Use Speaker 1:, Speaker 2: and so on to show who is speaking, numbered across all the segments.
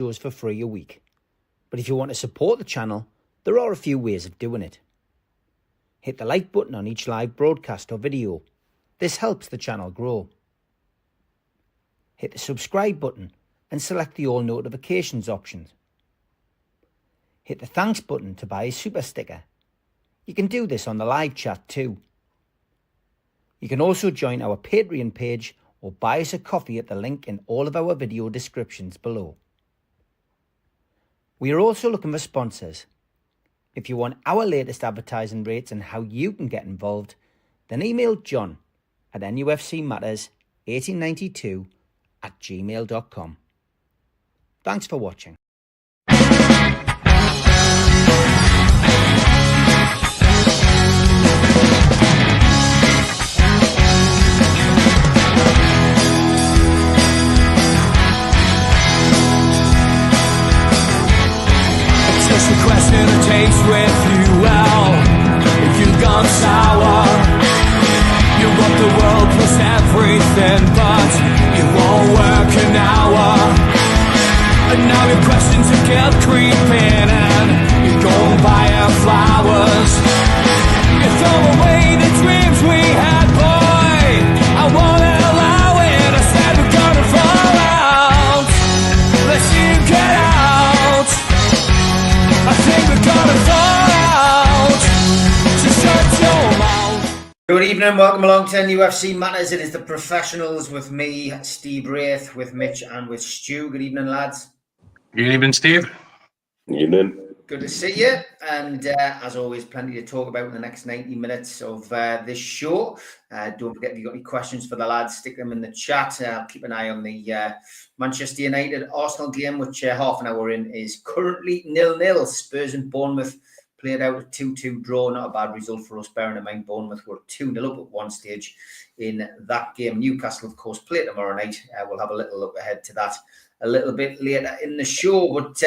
Speaker 1: shows for free a week. But if you want to support the channel, there are a few ways of doing it. Hit the like button on each live broadcast or video. This helps the channel grow. Hit the subscribe button and select the all notifications option. Hit the thanks button to buy a super sticker. You can do this on the live chat too. You can also join our Patreon page or buy us a coffee at the link in all of our video descriptions below. We are also looking for sponsors. If you want our latest advertising rates and how you can get involved, then email John at nufcmatterspodcast1892@gmail.com. Thanks for watching.
Speaker 2: Just requesting a taste with you, well, if you've gone sour, you want the world plus everything, but it won't work an hour. And now your questions are kept creeping, and you go and buy her flowers. You throw away the dreams we had, boy, I won't allow it. I said we're gonna fall out, let's see you get out. I think we're gonna fall out, so shut your mouth.
Speaker 1: Good evening, welcome along to NUFC Matters. It is the professionals with me, Steve Wraith, with Mitch and with Stu. Good evening, lads.
Speaker 3: Good evening, Steve.
Speaker 4: Good evening.
Speaker 1: Good to see you. And as always, plenty to talk about in the next 90 minutes of this show. Don't forget, if you've got any questions for the lads, stick them in the chat. Keep an eye on the Manchester United Arsenal game, which half an hour in is currently 0-0. Spurs and Bournemouth played out a 2-2 draw. Not a bad result for us, bearing in mind Bournemouth were 2-0 up at one stage in that game. Newcastle, of course, play tomorrow night. We'll have a little look ahead to that a little bit later in the show. But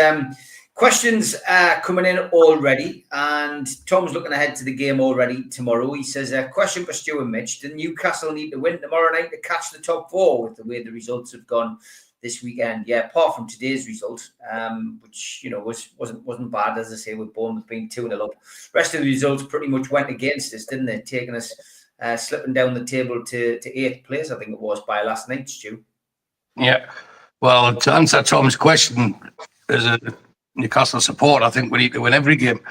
Speaker 1: questions coming in already, and Tom's looking ahead to the game already tomorrow. He says, a question for Stu and Mitch. Do Newcastle need to win tomorrow night to catch the top four with the way the results have gone this weekend? Yeah, apart from today's result, which, you know, wasn't bad, as I say, with Bournemouth being 2-0 up. The rest of the results pretty much went against us, didn't they? Taking us slipping down the table to 8th place, I think it was, by last night, Stu.
Speaker 3: Yeah. Well, to answer Tom's question, as a Newcastle support, I think we need to win every game.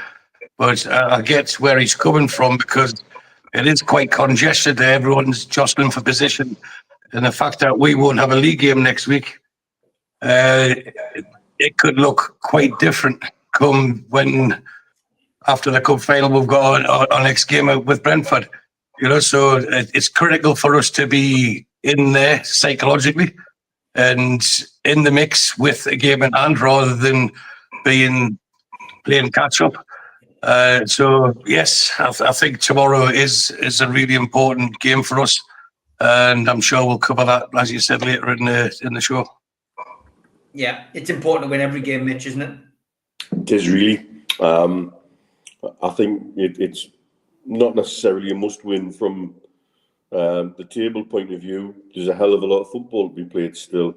Speaker 3: But I get where he's coming from, because it is quite congested there. Everyone's jostling for position. And the fact that we won't have a league game next week, it could look quite different come when, after the cup final, we've got our next game out with Brentford. You know, so it's critical for us to be in there psychologically and in the mix with a game in hand, rather than playing catch up. So yes, I think tomorrow is a really important game for us, and I'm sure we'll cover that, as you said, later in the show.
Speaker 1: Yeah, it's important to win every game, Mitch, isn't it?
Speaker 4: It is really. I think it's not necessarily a must-win from the table point of view. There's a hell of a lot of football to be played still.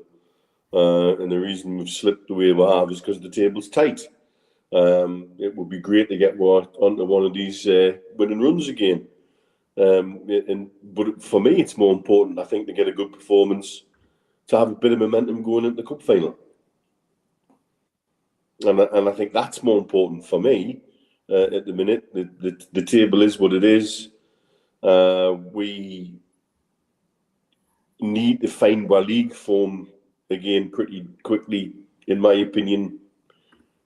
Speaker 4: And the reason we've slipped the way we have is because the table's tight. It would be great to get onto one of these winning runs again. But for me, it's more important, I think, to get a good performance, to have a bit of momentum going into the cup final. And I think that's more important for me at the minute. The table is what it is. We need to find our league form again pretty quickly, in my opinion,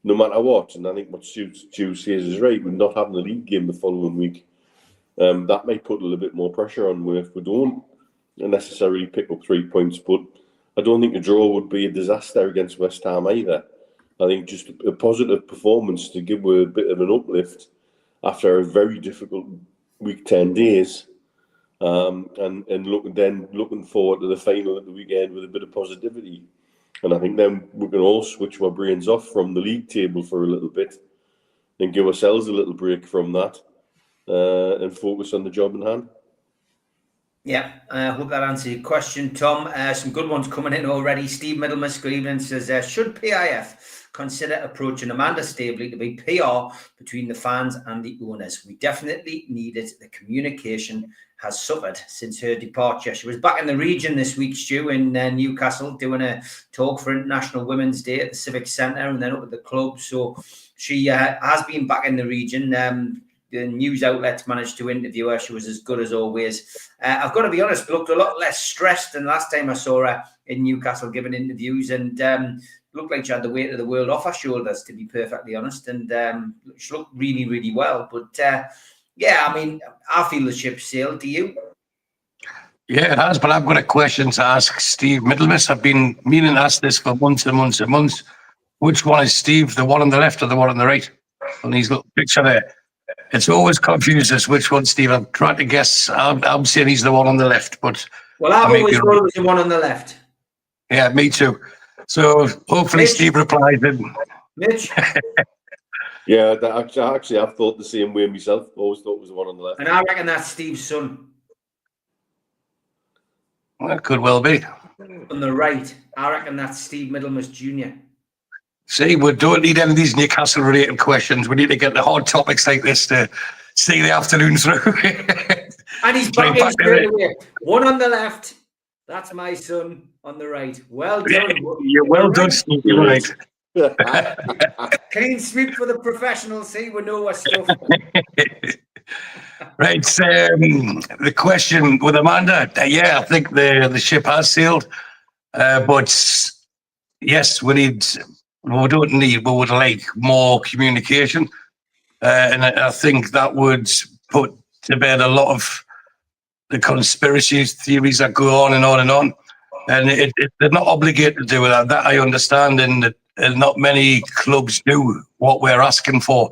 Speaker 4: no matter what. And I think what Stu says is right. We're not having a league game the following week. That may put a little bit more pressure on if we don't necessarily pick up 3 points. But I don't think a draw would be a disaster against West Ham either. I think just a positive performance to give a bit of an uplift after a very difficult week, 10 days. And looking forward to the final at the weekend with a bit of positivity. And I think then we can all switch our brains off from the league table for a little bit and give ourselves a little break from that and focus on the job in hand.
Speaker 1: Yeah, I hope that answers your question, Tom. Some good ones coming in already. Steve Middlemas, good evening, says, should PIF consider approaching Amanda Staveley to be PR between the fans and the owners? We definitely need it. The communication has suffered since her departure. She was back in the region this week, Stu, in Newcastle, doing a talk for International Women's Day at the Civic Centre and then up at the club. So she has been back in the region. The news outlets managed to interview her. She was as good as always. I've got to be honest, looked a lot less stressed than last time I saw her in Newcastle giving interviews, and looked like she had the weight of the world off her shoulders, to be perfectly honest. And she looked really, really well. But yeah, I mean, I feel the ship sailed. Do you?
Speaker 3: Yeah, it has, but I've got a question to ask Steve Middlemas. I've been meaning to ask this for months and months and months. Which one is Steve, the one on the left or the one on the right? On his little picture there. It's always confused us which one, Steve. I'm trying to guess. I'm saying he's the one on the left, but...
Speaker 1: Well, I've always thought it was the one on the left.
Speaker 3: Yeah, me too. So hopefully
Speaker 1: Mitch?
Speaker 3: Steve replied.
Speaker 1: Mitch?
Speaker 4: Yeah, actually, I've thought the same way myself. Always thought it was the one on the left.
Speaker 1: And I reckon that's Steve's son.
Speaker 3: Well, it could well be.
Speaker 1: On the right, I reckon that's Steve Middlemas Jr.
Speaker 3: See, we don't need any of these Newcastle-related questions. We need to get the hard topics like this to see the afternoon through.
Speaker 1: And he's back in straight away. One on the left, that's my son. On the right, well done.
Speaker 3: You're well done, Steve. You're right.
Speaker 1: Clean sweep for the professionals. See, we know our stuff.
Speaker 3: Right, the question with Amanda. Yeah, I think the ship has sailed, but yes, we would like more communication, and I think that would put to bed a lot of the conspiracy theories that go on and on and on. And they're not obligated to do that. That I understand, and not many clubs do what we're asking for.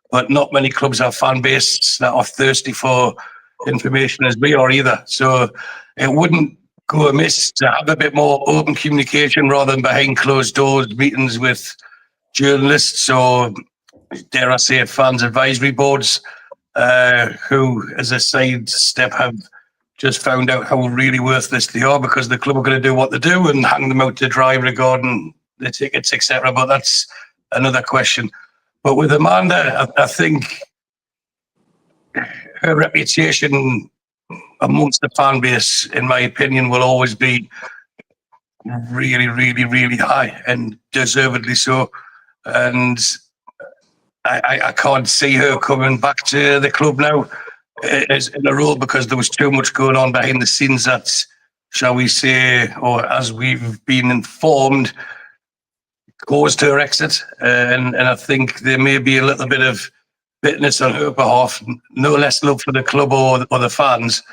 Speaker 3: But not many clubs have fan bases that are thirsty for information as we are either. So it wouldn't go amiss to have a bit more open communication rather than behind closed doors meetings with journalists or, dare I say it, fans advisory boards who, as a side step, have just found out how really worthless they are because the club are going to do what they do and hang them out to dry regarding the tickets, etc. But that's another question. But with Amanda, I think her reputation amongst the fan base, in my opinion, will always be really, really, really high and deservedly so. And I can't see her coming back to the club now as in a role because there was too much going on behind the scenes that, shall we say, or as we've been informed, caused her exit, and I think there may be a little bit of bitterness on her behalf, no less love for the club or the fans,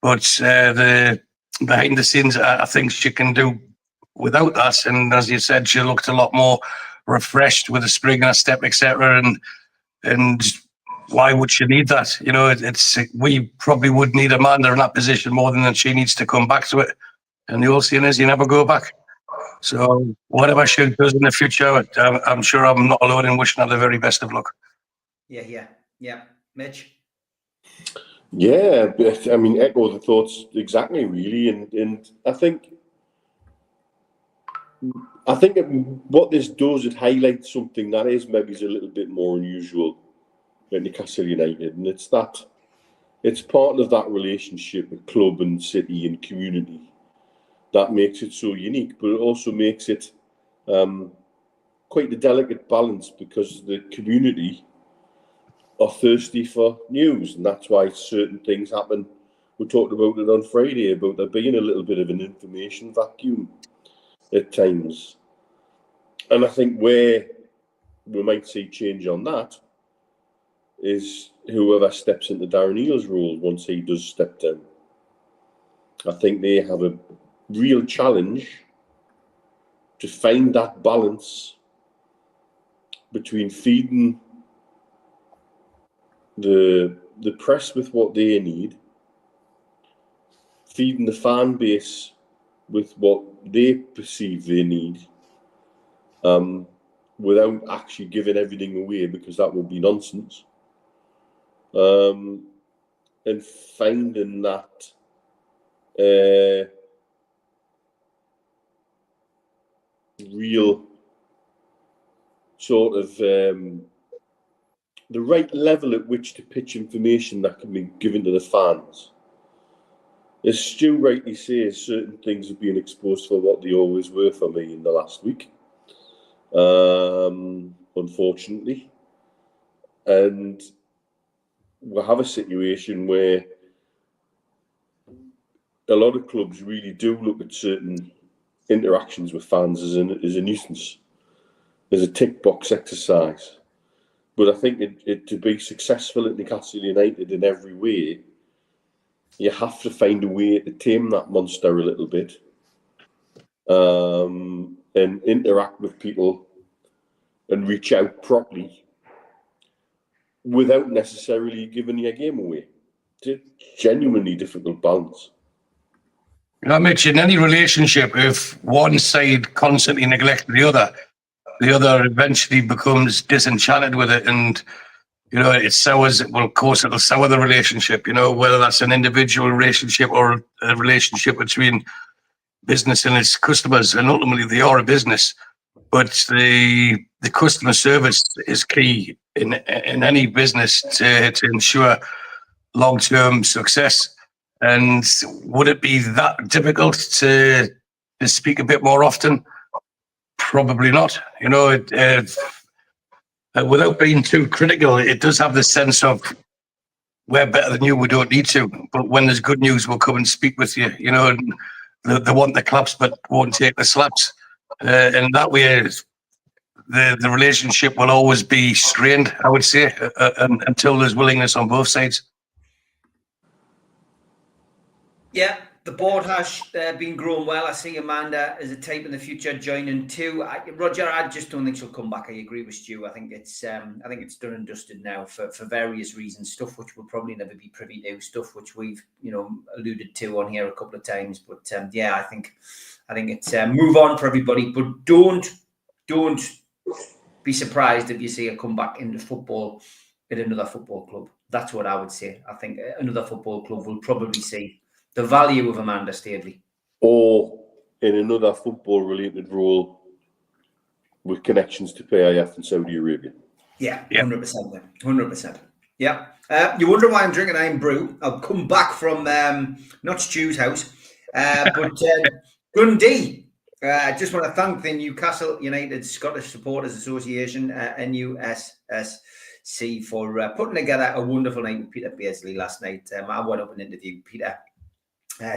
Speaker 3: but the behind the scenes, I think she can do without that. And as you said, she looked a lot more refreshed with a spring in her step, etc. And why would she need that? You know, we probably would need Amanda in that position more than she needs to come back to it. And the old saying is, you never go back. So whatever she does in the future, I'm sure I'm not alone in wishing her the very best of luck.
Speaker 1: Yeah. Mitch?
Speaker 4: Yeah, but I mean, echo the thoughts exactly, really. And I think what this does, it highlights something that is maybe a little bit more unusual at Newcastle United. And it's part of that relationship with club and city and community that makes it so unique, but it also makes it quite a delicate balance because the community are thirsty for news, and that's why certain things happen. We talked about it on Friday, about there being a little bit of an information vacuum at times. And I think where we might see change on that is whoever steps into Darren Neal's role once he does step down. I think they have a real challenge to find that balance between feeding the press with what they need, feeding the fan base with what they perceive they need, without actually giving everything away, because that would be nonsense, and finding that real sort of the right level at which to pitch information that can be given to the fans. As Stu rightly says, certain things have been exposed for what they always were for me in the last week, unfortunately. And we have a situation where a lot of clubs really do look at certain interactions with fans as a nuisance, as a tick box exercise. But I think to be successful at Newcastle United in every way, you have to find a way to tame that monster a little bit, and interact with people and reach out properly without necessarily giving your game away. It's a genuinely difficult balance.
Speaker 3: I mentioned any relationship, if one side constantly neglects the other eventually becomes disenchanted with it, and it sours. Well, of course, it'll sour the relationship. Whether that's an individual relationship or a relationship between business and its customers, and ultimately they are a business. But the customer service is key in any business to ensure long-term success. And would it be that difficult to speak a bit more often? Probably not. Without being too critical, it does have the sense of we're better than you, we don't need to. But when there's good news, we'll come and speak with you. And they want the claps but won't take the slaps. And that way, the relationship will always be strained, I would say, until there's willingness on both sides.
Speaker 1: Yeah, the board has been growing well. I see Amanda as a type in the future joining too. Roger, I just don't think she'll come back. I agree with Stu. I think it's done and dusted now for various reasons. Stuff which we'll probably never be privy to. Stuff which we've alluded to on here a couple of times. But yeah, I think it's move on for everybody. But don't be surprised if you see her come back into football at another football club. That's what I would say. I think another football club will probably see the value of Amanda Staveley. Or
Speaker 4: in another football-related role with connections to PIF in Saudi Arabia.
Speaker 1: Yeah, 100%. 100%. Yeah. You wonder why I'm drinking Iron Brew. I'll come back from not Stu's house, but Dundee. I just want to thank the Newcastle United Scottish Supporters Association, NUFC, for putting together a wonderful night with Peter Beardsley last night. I went up and interviewed Peter.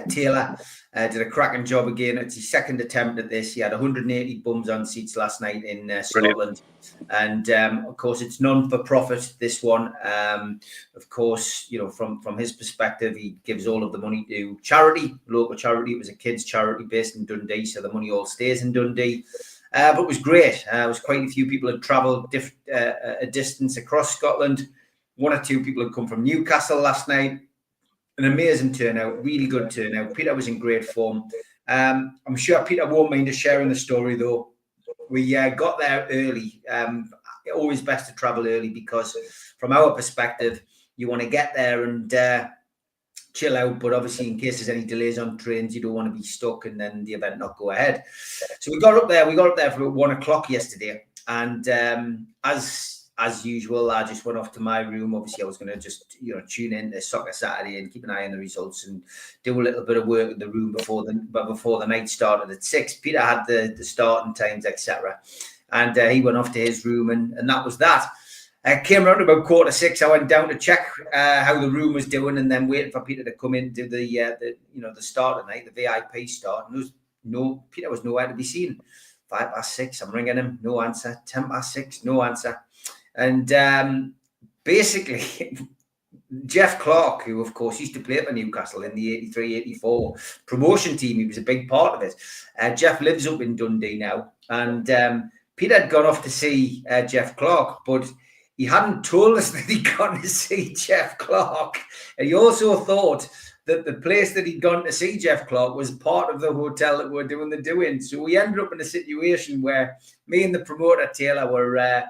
Speaker 1: Taylor did a cracking job again. It's his second attempt at this. He had 180 bums on seats last night in Scotland. And of course, it's non-for-profit, this one. Of course, from his perspective, he gives all of the money to charity, local charity. It was a kids' charity based in Dundee, so the money all stays in Dundee. But it was great. It was quite a few people had travelled a distance across Scotland. One or two people had come from Newcastle last night. An amazing turnout, really good turnout. Peter was in great form. I'm sure Peter won't mind us sharing the story, though. We got there early. Always best to travel early because from our perspective, you want to get there and chill out. But obviously, in case there's any delays on trains, you don't want to be stuck and then the event not go ahead. So we got up there. We got up there for 1 o'clock yesterday. And as usual, I just went off to my room. Obviously, I was going to just, tune in to Soccer Saturday and keep an eye on the results and do a little bit of work in the room before the night started at 6. Peter had the starting times, etc. And he went off to his room and that was that. I came around about 5:45. I went down to check how the room was doing and then waiting for Peter to come in and do the start of the night, the VIP start. And Peter was nowhere to be seen. 6:05, I'm ringing him, no answer. 6:10, no answer. And basically, Jeff Clark, who, of course, used to play for Newcastle in the 83-84 promotion team, he was a big part of it. Jeff lives up in Dundee now. And Peter had gone off to see Jeff Clark, but he hadn't told us that he'd gone to see Jeff Clark. And he also thought that the place that he'd gone to see Jeff Clark was part of the hotel that we're doing the doing. So we ended up in a situation where me and the promoter, Taylor, were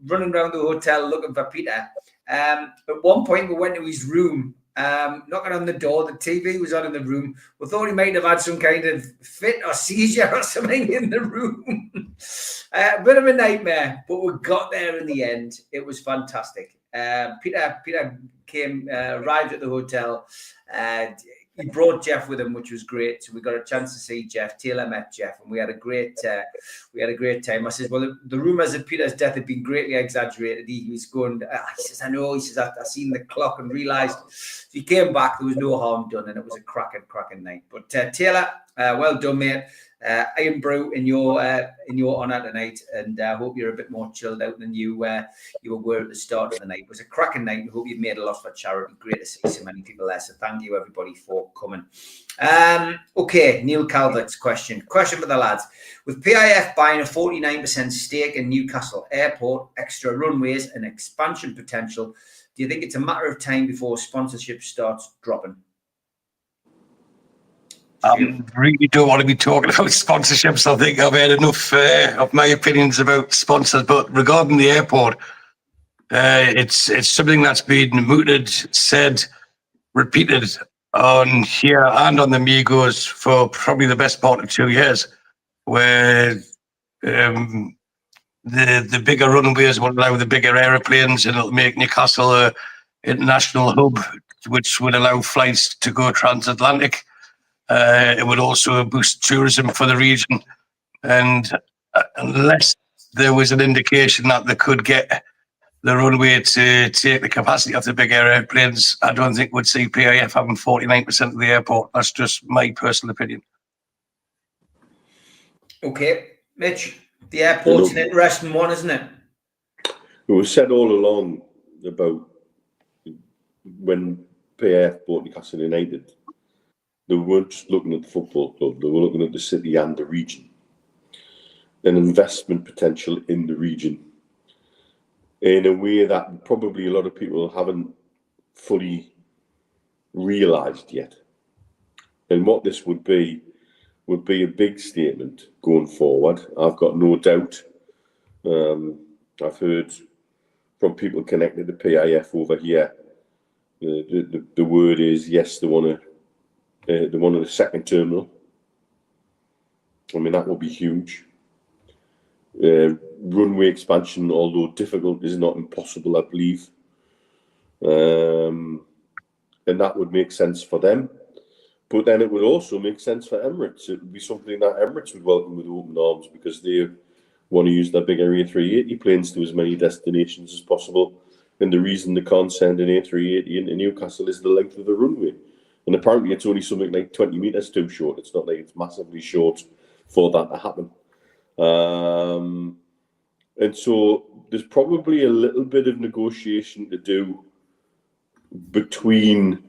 Speaker 1: running around the hotel looking for Peter. At one point, we went to his room knocking on the door. The TV was on in the room. We thought he might have had some kind of fit or seizure or something in the room. A bit of a nightmare, but we got there in the end. It was fantastic. Peter came, arrived at the hotel. He brought Jeff with him, which was great. So we got a chance to see Jeff. Taylor met Jeff, and we had a great time. I said, well, the rumours of Peter's death had been greatly exaggerated. He was going, he says, I know. He says, I seen the clock and realised. So he came back. There was no harm done, and it was a cracking night. But Taylor, well done, mate. Iron brew in your honour tonight, and I hope you're a bit more chilled out than you were at the start of the night. It was a cracking night. I hope you've made a lot for charity. Great to see so many people there. So thank you everybody for coming. Okay, Neil Calvert's question for the lads. With PIF buying a 49% stake in Newcastle Airport, extra runways and expansion potential, do you think it's a matter of time before sponsorship starts dropping?
Speaker 3: I really don't want to be talking about sponsorships. I think I've had enough of my opinions about sponsors. But regarding the airport, it's something that's been mooted, said, repeated on here and on the Migos for probably the best part of 2 years, where the bigger runways will allow the bigger aeroplanes, and it'll make Newcastle an international hub, which would allow flights to go transatlantic. It would also boost tourism for the region, and unless there was an indication that they could get the runway to take the capacity of the bigger airplanes, I don't think we'd see PIF having 49% of the airport. That's just my personal opinion. Okay, Mitch, the airport's an interesting one, isn't it?
Speaker 4: It was said all along about when PIF bought Newcastle United, they weren't just looking at the football club, they were looking at the city and the region. An investment potential in the region in a way that probably a lot of people haven't fully realised yet. And what this would be a big statement going forward. I've got no doubt. I've heard from people connected to PIF over here, the word is yes, they want a second terminal. I mean, that will be huge. Runway expansion, although difficult, is not impossible, I believe. And that would make sense for them. But then it would also make sense for Emirates. It would be something that Emirates would welcome with open arms, because they want to use their bigger A380 planes to as many destinations as possible. And the reason they can't send an A380 into Newcastle is the length of the runway. And apparently it's only something like 20 metres too short. It's not like it's massively short for that to happen. And so there's probably a little bit of negotiation to do between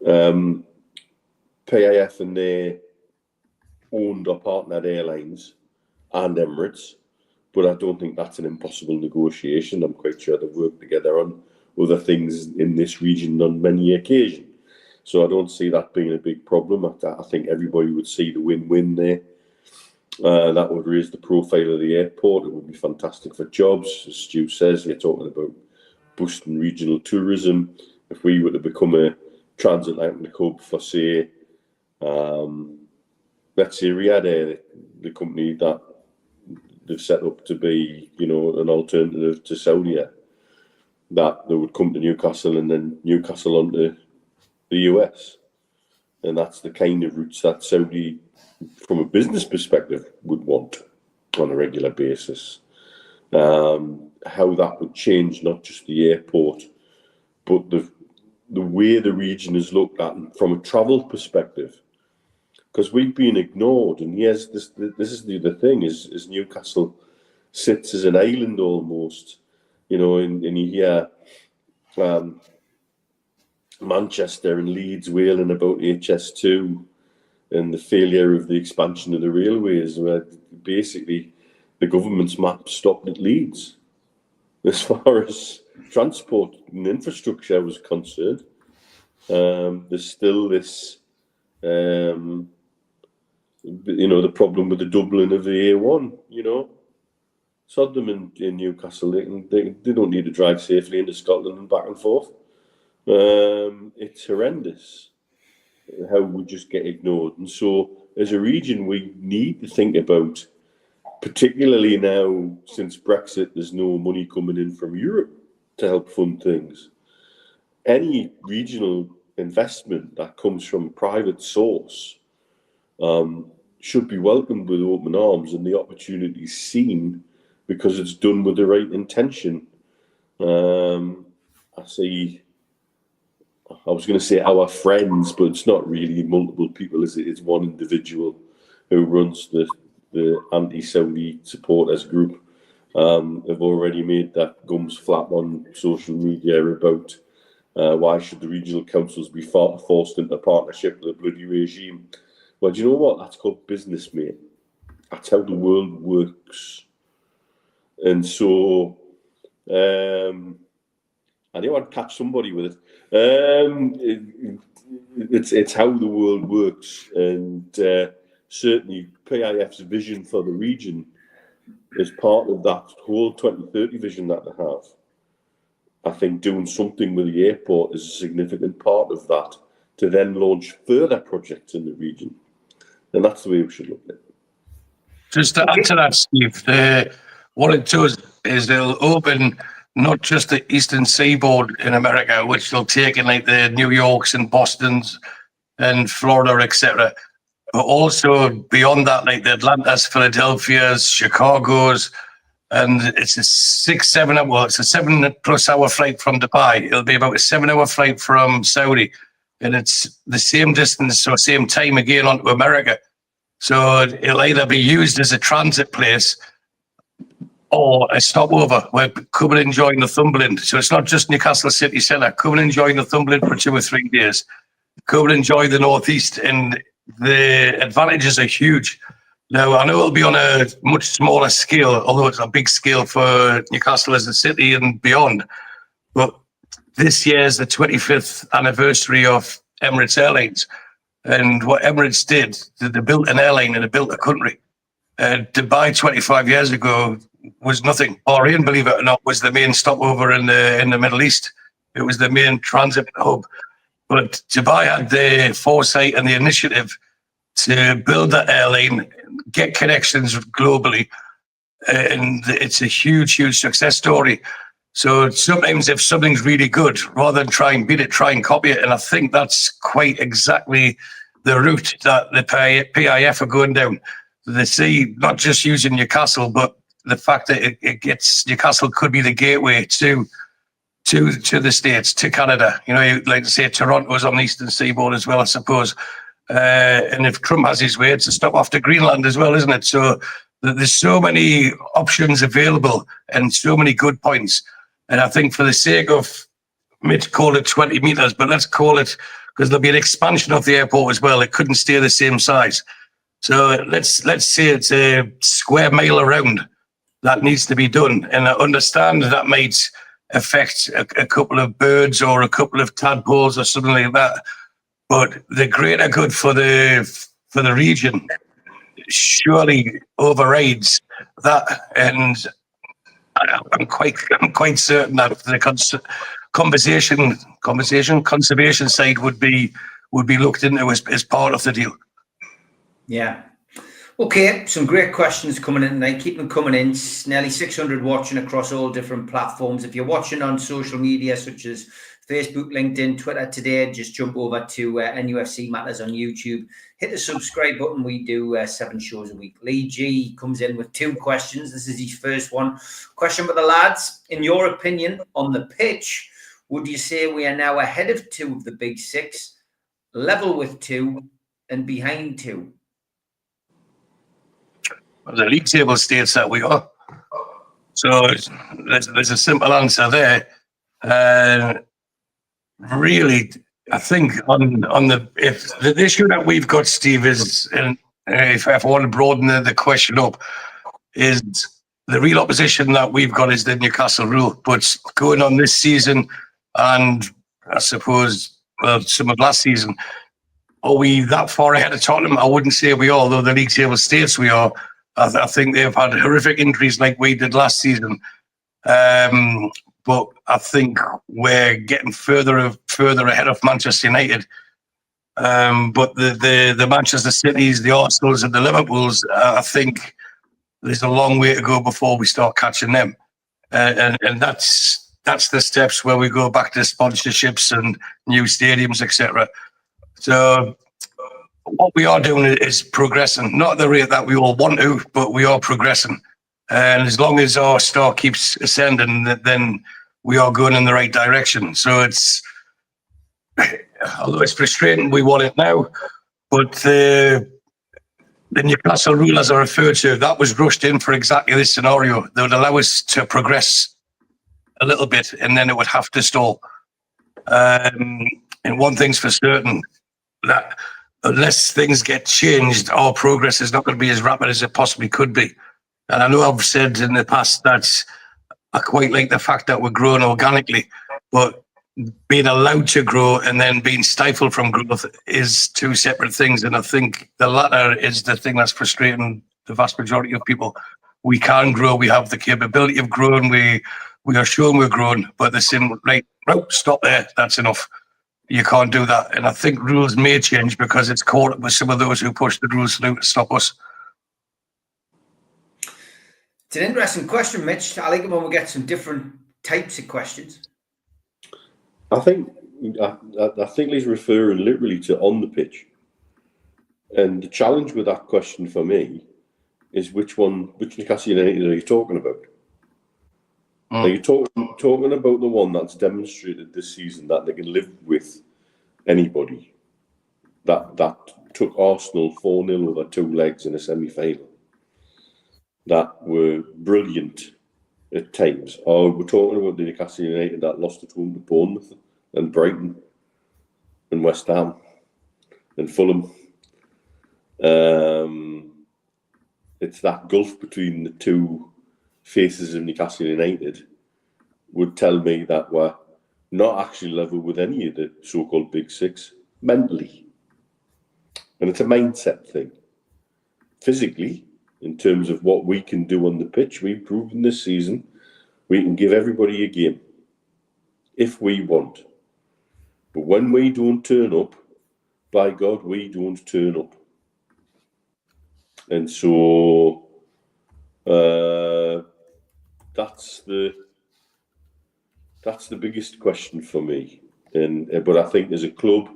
Speaker 4: PIF and their owned or partnered airlines and Emirates. But I don't think that's an impossible negotiation. I'm quite sure they've worked together on other things in this region on many occasions. So I don't see that being a big problem. I think everybody would see the win-win there. That would raise the profile of the airport. It would be fantastic for jobs. As Stu says, you're talking about boosting regional tourism. If we were to become a transatlantic hub for, say, let's say Riyadh Air, the company that they've set up to be, an alternative to Saudi, that they would come to Newcastle and then Newcastle onto the US. And that's the kind of routes that Saudi, from a business perspective, would want on a regular basis. How that would change not just the airport, but the way the region is looked at from a travel perspective. Because we've been ignored, and yes, this is the other thing, is Newcastle sits as an island almost, and you hear Manchester and Leeds wailing about HS2 and the failure of the expansion of the railways, where basically the government's map stopped at Leeds as far as transport and infrastructure was concerned. There's still this, the problem with the doubling of the A1, Sod them in Newcastle, they don't need to drive safely into Scotland and back and forth. It's horrendous how we just get ignored. And so as a region, we need to think about, particularly now since Brexit, there's no money coming in from Europe to help fund things. Any regional investment that comes from a private source should be welcomed with open arms and the opportunities seen, because it's done with the right intention. I was going to say our friends, but it's not really multiple people, is it? It's one individual who runs the anti-Saudi supporters group. Have already made that gums flap on social media about why should the regional councils be forced into partnership with a bloody regime. Well, do you know what? That's called business, mate. That's how the world works. And so, I don't want to catch somebody with it. It's how the world works, and certainly PIF's vision for the region is part of that whole 2030 vision that they have. I think doing something with the airport is a significant part of that, to then launch further projects in the region. And that's the way we should look at it.
Speaker 3: Just to add to that, Steve, what it does is they'll open not just the eastern seaboard in America, which they'll take in like the New Yorks and Bostons and Florida, etc., but also beyond that, like the Atlantas, Philadelphia's, Chicago's, and it's a 7 plus hour flight from Dubai. It'll be about a 7 hour flight from Saudi, and it's the same distance or same time again onto America. So it'll either be used as a transit place or a stopover where come and enjoy Northumberland. So it's not just Newcastle city centre. Come and enjoy Northumberland for 2 or 3 days. Come and enjoy the northeast, and the advantages are huge. Now, I know it'll be on a much smaller scale, although it's a big scale for Newcastle as a city and beyond. But this year is the 25th anniversary of Emirates Airlines. And what Emirates did, they built an airline and they built a country. Dubai 25 years ago was nothing. Bahrain, believe it or not, was the main stopover in the Middle East. It was the main transit hub. But Dubai had the foresight and the initiative to build that airline, get connections globally, and it's a huge, huge success story. So sometimes if something's really good, rather than try and beat it, try and copy it. And I think that's quite exactly the route that the PIF are going down. They see not just using Newcastle, but the fact that it gets Newcastle could be the gateway to the States, to Canada. You know, you'd like to say Toronto's on the eastern seaboard as well, I suppose. And if Trump has his way, it's a stop off to Greenland as well, isn't it? So there's so many options available and so many good points. And I think for the sake of, call it 20 metres, but let's call it, because there'll be an expansion of the airport as well. It couldn't stay the same size. So let's say it's a square mile around that needs to be done. And I understand that might affect a couple of birds or a couple of tadpoles or something like that. But the greater good for the region surely overrides that. And I'm quite certain that the conservation side would be looked into as part of the deal.
Speaker 1: Yeah. Okay, some great questions coming in tonight. Keep them coming in. It's nearly 600 watching across all different platforms. If you're watching on social media such as Facebook, LinkedIn, Twitter today, just jump over to NUFC Matters on YouTube. Hit the subscribe button. We do 7 shows a week. Lee G comes in with 2 questions. This is his first one. Question for the lads. In your opinion, on the pitch, would you say we are now ahead of 2 of the big 6, level with 2, and behind 2?
Speaker 3: The league table states that we are. So there's a simple answer there. Really, I think on the issue that we've got, Steve, is, and if I want to broaden the question up, is the real opposition that we've got is the Newcastle rule. But going on this season, and I suppose some of last season, are we that far ahead of Tottenham? I wouldn't say we are, although the league table states we are. I think they've had horrific injuries like we did last season. but I think we're getting further ahead of Manchester United. But the Manchester Cities, the Arsenals, and the Liverpools, I think there's a long way to go before we start catching them. And that's the steps where we go back to sponsorships and new stadiums, etc. So what we are doing is progressing, not at the rate that we all want to, but we are progressing. And as long as our star keeps ascending, then we are going in the right direction. So although it's frustrating, we want it now, but the Newcastle rule, as I referred to, that was rushed in for exactly this scenario. They would allow us to progress a little bit, and then it would have to stall. And one thing's for certain, that unless things get changed, our progress is not going to be as rapid as it possibly could be. And I know I've said in the past that I quite like the fact that we're growing organically, but being allowed to grow and then being stifled from growth is two separate things. And I think the latter is the thing that's frustrating the vast majority of people. We can grow. We have the capability of growing. We are showing we're growing, but they're saying, right, no, stop there. That's enough. You can't do that. And I think rules may change because it's caught up with some of those who push the rules through to stop us.
Speaker 1: It's an interesting question, Mitch. I like it when we get some different types of questions.
Speaker 4: I think he's referring literally to on the pitch. And the challenge with that question for me is which Newcastle United are you talking about? Are you talking about the one that's demonstrated this season that they can live with anybody? That took Arsenal 4-0 over 2 legs in a semi-final. That were brilliant at times. Or we're talking about the Newcastle United that lost at home to Bournemouth and Brighton and West Ham and Fulham. It's that gulf between the two faces of Newcastle United would tell me that we're not actually level with any of the so-called big six mentally. And it's a mindset thing. Physically, in terms of what we can do on the pitch, we've proven this season we can give everybody a game if we want. But when we don't turn up, by God, we don't turn up. And so that's the biggest question for me. But I think as a club,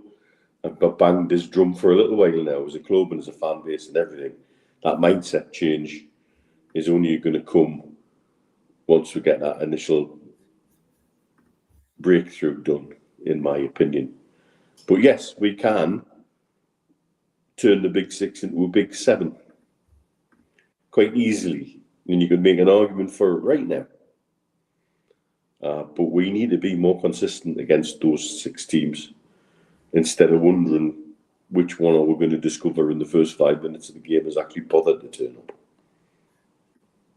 Speaker 4: I've banged this drum for a little while now, as a club and as a fan base and everything, that mindset change is only going to come once we get that initial breakthrough done, in my opinion. But yes, we can turn the big six into a big seven quite easily. And you could make an argument for it right now. But we need to be more consistent against those 6 teams instead of wondering which one are we going to discover in the first 5 minutes of the game has actually bothered to turn up.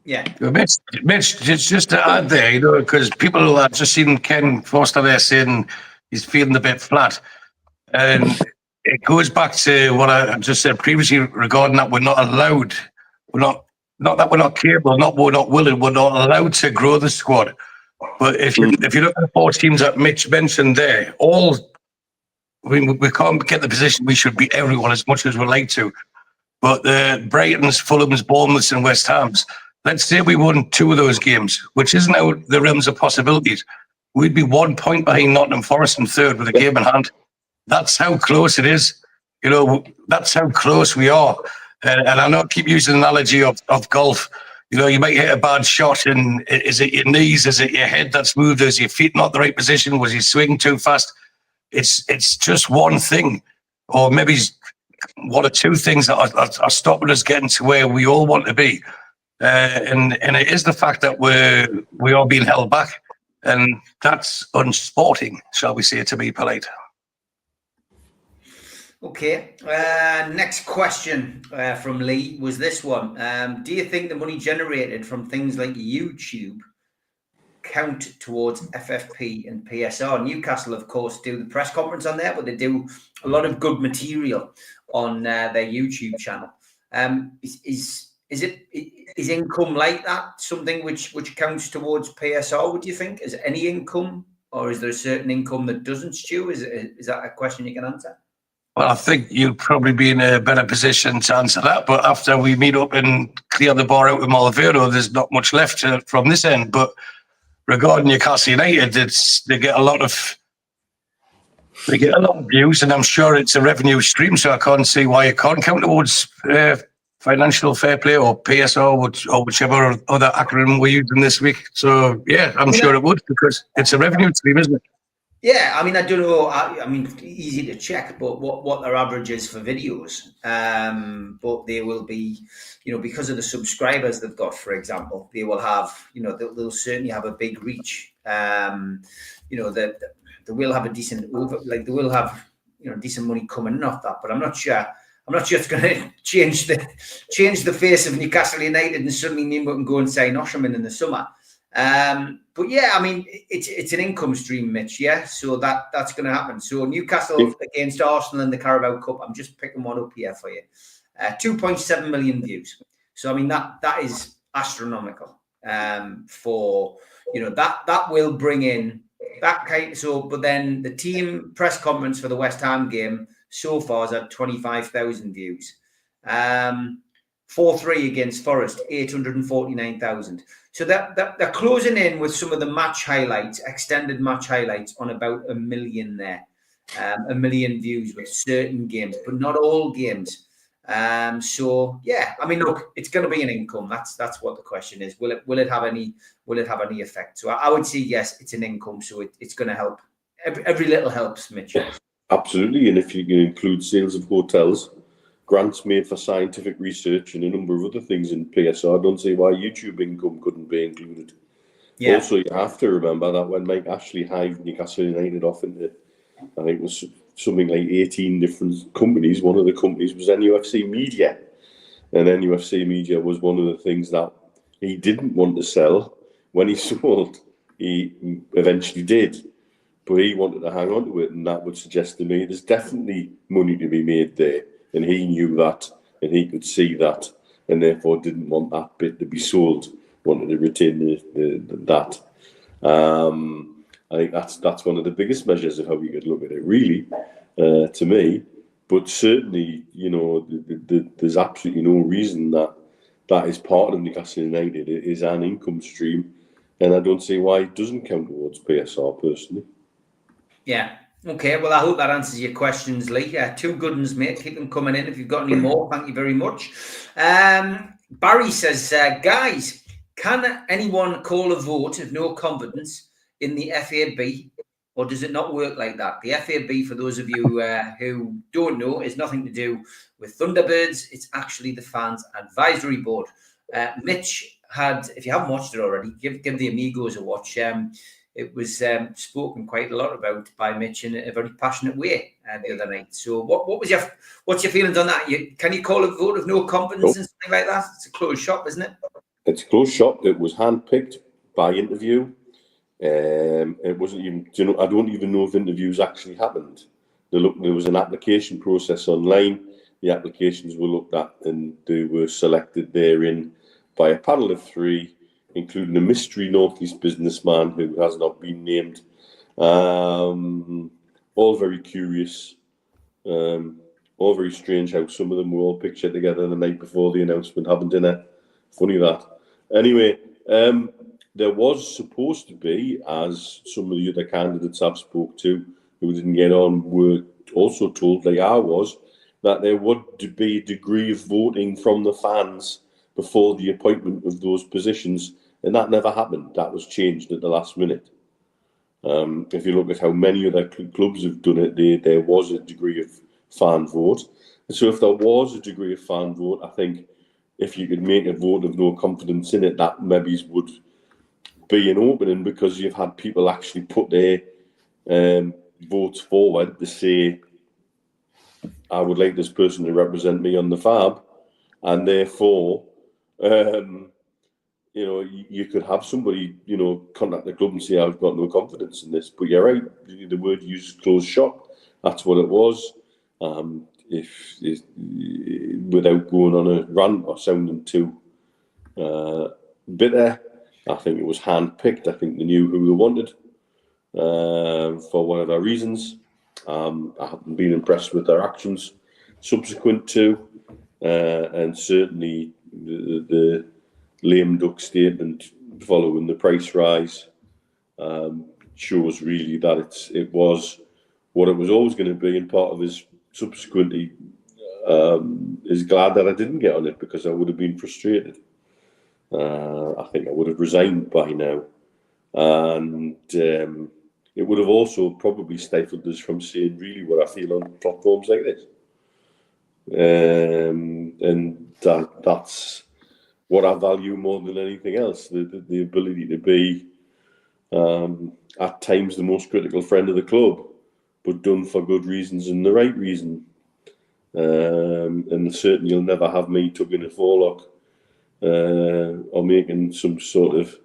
Speaker 1: Yeah.
Speaker 3: Mitch, just to add there, because people have just seen Ken Foster there saying he's feeling a bit flat. And it goes back to what I just said previously regarding that we're not allowed. Not that we're not capable, we're not willing, we're not allowed to grow the squad. But if you look at the 4 teams that Mitch mentioned there, we can't get the position we should beat everyone as much as we'd like to. But the Brightons, Fulhams, Bournemouths and West Hams, let's say we won 2 of those games, which isn't out the realms of possibilities. We'd be 1 point behind Nottingham Forest in 3rd with a game in hand. That's how close it is. That's how close we are. And I know I keep using the analogy of golf. You might hit a bad shot, and is it your knees? Is it your head that's moved? Is your feet not the right position? Was you swinging too fast? It's just one thing, or maybe 1 or 2 things that are stopping us getting to where we all want to be. And it is the fact that we are being held back, and that's unsporting, shall we say, to be polite.
Speaker 1: Okay. Next question from Lee was this one. Do you think the money generated from things like YouTube count towards FFP and PSR? Newcastle, of course, do the press conference on there, but they do a lot of good material on their YouTube channel. Is is income like that something which counts towards PSR? Would you think? Is any income, or is there a certain income that doesn't, Stu? Is that a question you can answer?
Speaker 3: Well, I think you'll probably be in a better position to answer that. But after we meet up and clear the bar out with Malvero, there's not much left from this end. But regarding Newcastle United, they get a lot of views, and I'm sure it's a revenue stream. So I can't see why it can't count towards financial fair play or PSR or whichever other acronym we're using this week. So yeah, I'm sure it would, because it's a revenue stream, isn't it?
Speaker 1: Yeah, I mean, I don't know. I mean, easy to check, but what their average is for videos. But they will be, because of the subscribers they've got, for example, they will have, they'll certainly have a big reach. They will have a decent they will have, decent money coming off that. But I'm not sure it's going to change the face of Newcastle United and suddenly mean we can go and sign Osherman in the summer. But yeah, I mean, it's an income stream, Mitch. Yeah, so that's going to happen. So Newcastle against Arsenal in the Carabao Cup. I'm just picking one up here for you. 2.7 million views. So I mean that is astronomical. For that will bring in that kind. So, but then the team press conference for the West Ham game so far is at 25,000 views. 4-3 against Forest, 849,000. So they're closing in with some of the match highlights, extended match highlights, on about 1 million there. 1 million views with certain games, but not all games. So yeah, I mean, look, it's going to be an income. That's what the question is. Will it have any effect? So I would say yes, it's an income. So it's going to help. Every little helps, Mitch.
Speaker 4: Absolutely, and if you can include sales of hotels, grants made for scientific research, and a number of other things in PSR, I don't see why YouTube income couldn't be included. Yeah. Also, you have to remember that when Mike Ashley hived Newcastle United off into, I think it was something like 18 different companies, one of the companies was NUFC Media. And NUFC Media was one of the things that he didn't want to sell. When he sold, he eventually did. But he wanted to hang on to it, and that would suggest to me there's definitely money to be made there. And he knew that, and he could see that, and therefore didn't want that bit to be sold. Wanted to retain that. I think that's one of the biggest measures of how we could look at it, really, to me. But certainly, there's absolutely no reason that is part of Newcastle United. It is an income stream, and I don't see why it doesn't count towards PSR personally.
Speaker 1: Yeah. Okay, well, I hope that answers your questions, Lee. Two good ones, mate. Keep them coming in. If you've got any more, thank you very much. Barry says, guys, can anyone call a vote of no confidence in the FAB, or does it not work like that? The FAB, for those of you who don't know, is nothing to do with Thunderbirds. It's actually the Fans Advisory Board. Mitch if you haven't watched it already, give the Amigos a watch. It was spoken quite a lot about by Mitch in a very passionate way the other night. So what's your feelings on that? Can you call a vote of no confidence and something like that? It's a closed shop, isn't it?
Speaker 4: It's a closed shop. It was handpicked by interview. It wasn't even, I don't even know if interviews actually happened. There was an application process online. The applications were looked at and they were selected therein by a panel of 3, including a mystery Northeast businessman who has not been named. All very curious, all very strange how some of them were all pictured together the night before the announcement, having dinner. Funny that. Anyway, there was supposed to be, as some of the other candidates I've spoke to who didn't get on were also told, like I was, that there would be a degree of voting from the fans before the appointment of those positions. And that never happened. That was changed at the last minute. If you look at how many other clubs have done it, there was a degree of fan vote. And so if there was a degree of fan vote, I think if you could make a vote of no confidence in it, that maybe would be an opening, because you've had people actually put their votes forward to say, I would like this person to represent me on the FAB, and therefore, you could have somebody, contact the club and say, I've got no confidence in this. But you're right, the word used, closed shop. That's what it was. If without going on a rant or sounding too bitter. I think it was hand-picked. I think they knew who they wanted for whatever reasons. I haven't been impressed with their actions subsequent to, and certainly the lame duck statement following the price rise shows really that it was what it was always going to be, and part of his subsequently is glad that I didn't get on it, because I would have been frustrated. I think I would have resigned by now, and it would have also probably stifled us from saying really what I feel on platforms like this. And that's what I value more than anything else, the ability to be at times the most critical friend of the club, but done for good reasons and the right reason. And certainly you'll never have me tugging a forelock or making some sort of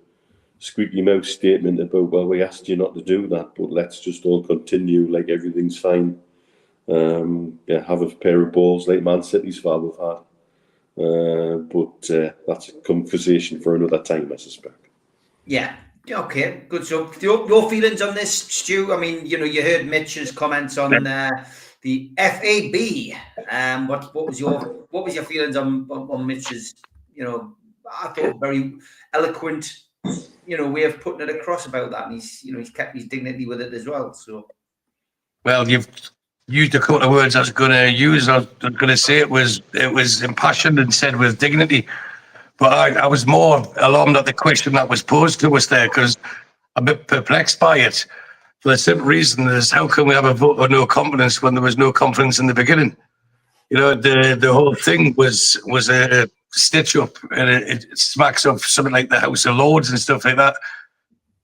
Speaker 4: squeaky mouth statement about, well, we asked you not to do that, but let's just all continue like everything's fine. Have a pair of balls like Man City's father had. But that's a conversation for another time, I suspect.
Speaker 1: Yeah. Okay, good. So your feelings on this, Stu? I mean, you heard Mitch's comments on the FAB. What was your feelings on Mitch's? I thought very eloquent, way of putting it across about that, and he's kept his dignity with it as well. So,
Speaker 3: well, you've used a couple of words I was going to use. I was going to say it was impassioned and said with dignity. But I was more alarmed at the question that was posed to us there, because I'm a bit perplexed by it, for the simple reason is, how can we have a vote of no confidence when there was no confidence in the beginning? The whole thing was a stitch up, and it smacks of something like the House of Lords and stuff like that.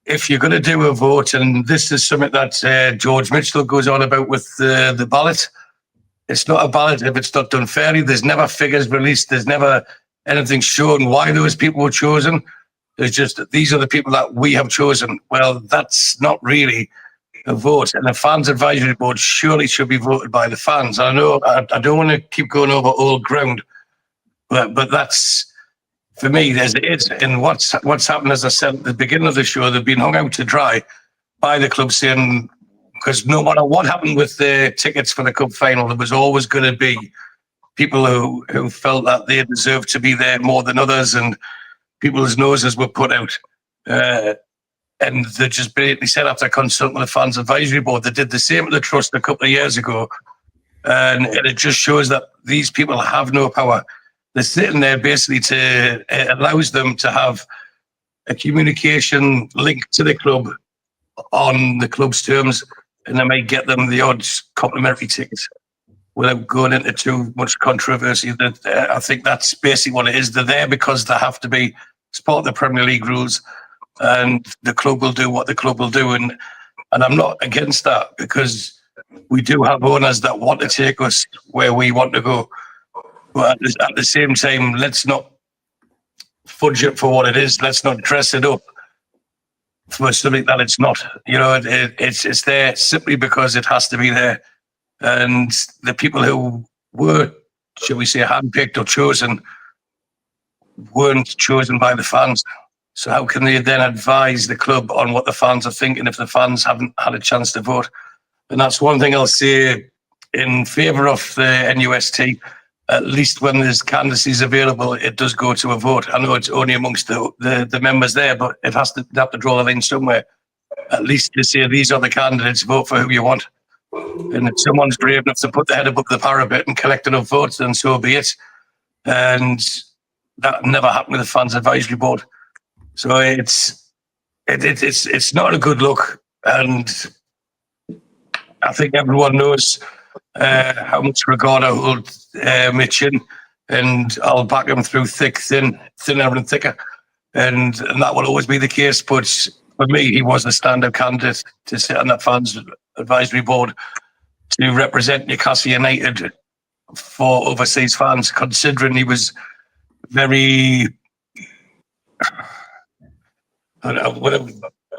Speaker 3: If you're going to do a vote, and this is something that George Mitchell goes on about with the ballot, it's not a ballot if it's not done fairly. There's never figures released. There's never anything shown why those people were chosen. There's just, these are the people that we have chosen. Well, that's not really a vote. And the fans advisory board surely should be voted by the fans. I know I don't want to keep going over old ground, but that's, for me, there's it. And what's happened, as I said at the beginning of the show, they've been hung out to dry by the club, saying, because no matter what happened with the tickets for the cup final, there was always going to be people who felt that they deserved to be there more than others, and people's noses were put out. And they just basically said, after consulting with the fans advisory board, they did the same at the trust a couple of years ago. And it just shows that these people have no power. They're sitting there basically it allows them to have a communication link to the club on the club's terms, and they might get them the odd complimentary ticket without going into too much controversy. I think that's basically what it is. They're there because they have to be. It's part of the Premier League rules, and the club will do what the club will do. And I'm not against that, because we do have owners that want to take us where we want to go. But at the same time, let's not fudge it for what it is. Let's not dress it up for something that it's not. It's there simply because it has to be there. And the people who were, shall we say, handpicked or chosen, weren't chosen by the fans. So how can they then advise the club on what the fans are thinking if the fans haven't had a chance to vote? And that's one thing I'll say in favour of the NUST. At least when there's candidacies available, it does go to a vote. I know it's only amongst the members there, but they have to draw the line somewhere. At least to say, these are the candidates, vote for who you want. And if someone's brave enough to put their head above the parapet and collect enough votes, then so be it. And that never happened with the fans advisory board. So it's not a good look. And I think everyone knows how much regard I hold Mitch in, and I'll back him through thick, thinner and thicker. And that will always be the case. But for me, he was the standout candidate to sit on that fans advisory board to represent Newcastle United for overseas fans, considering he was very,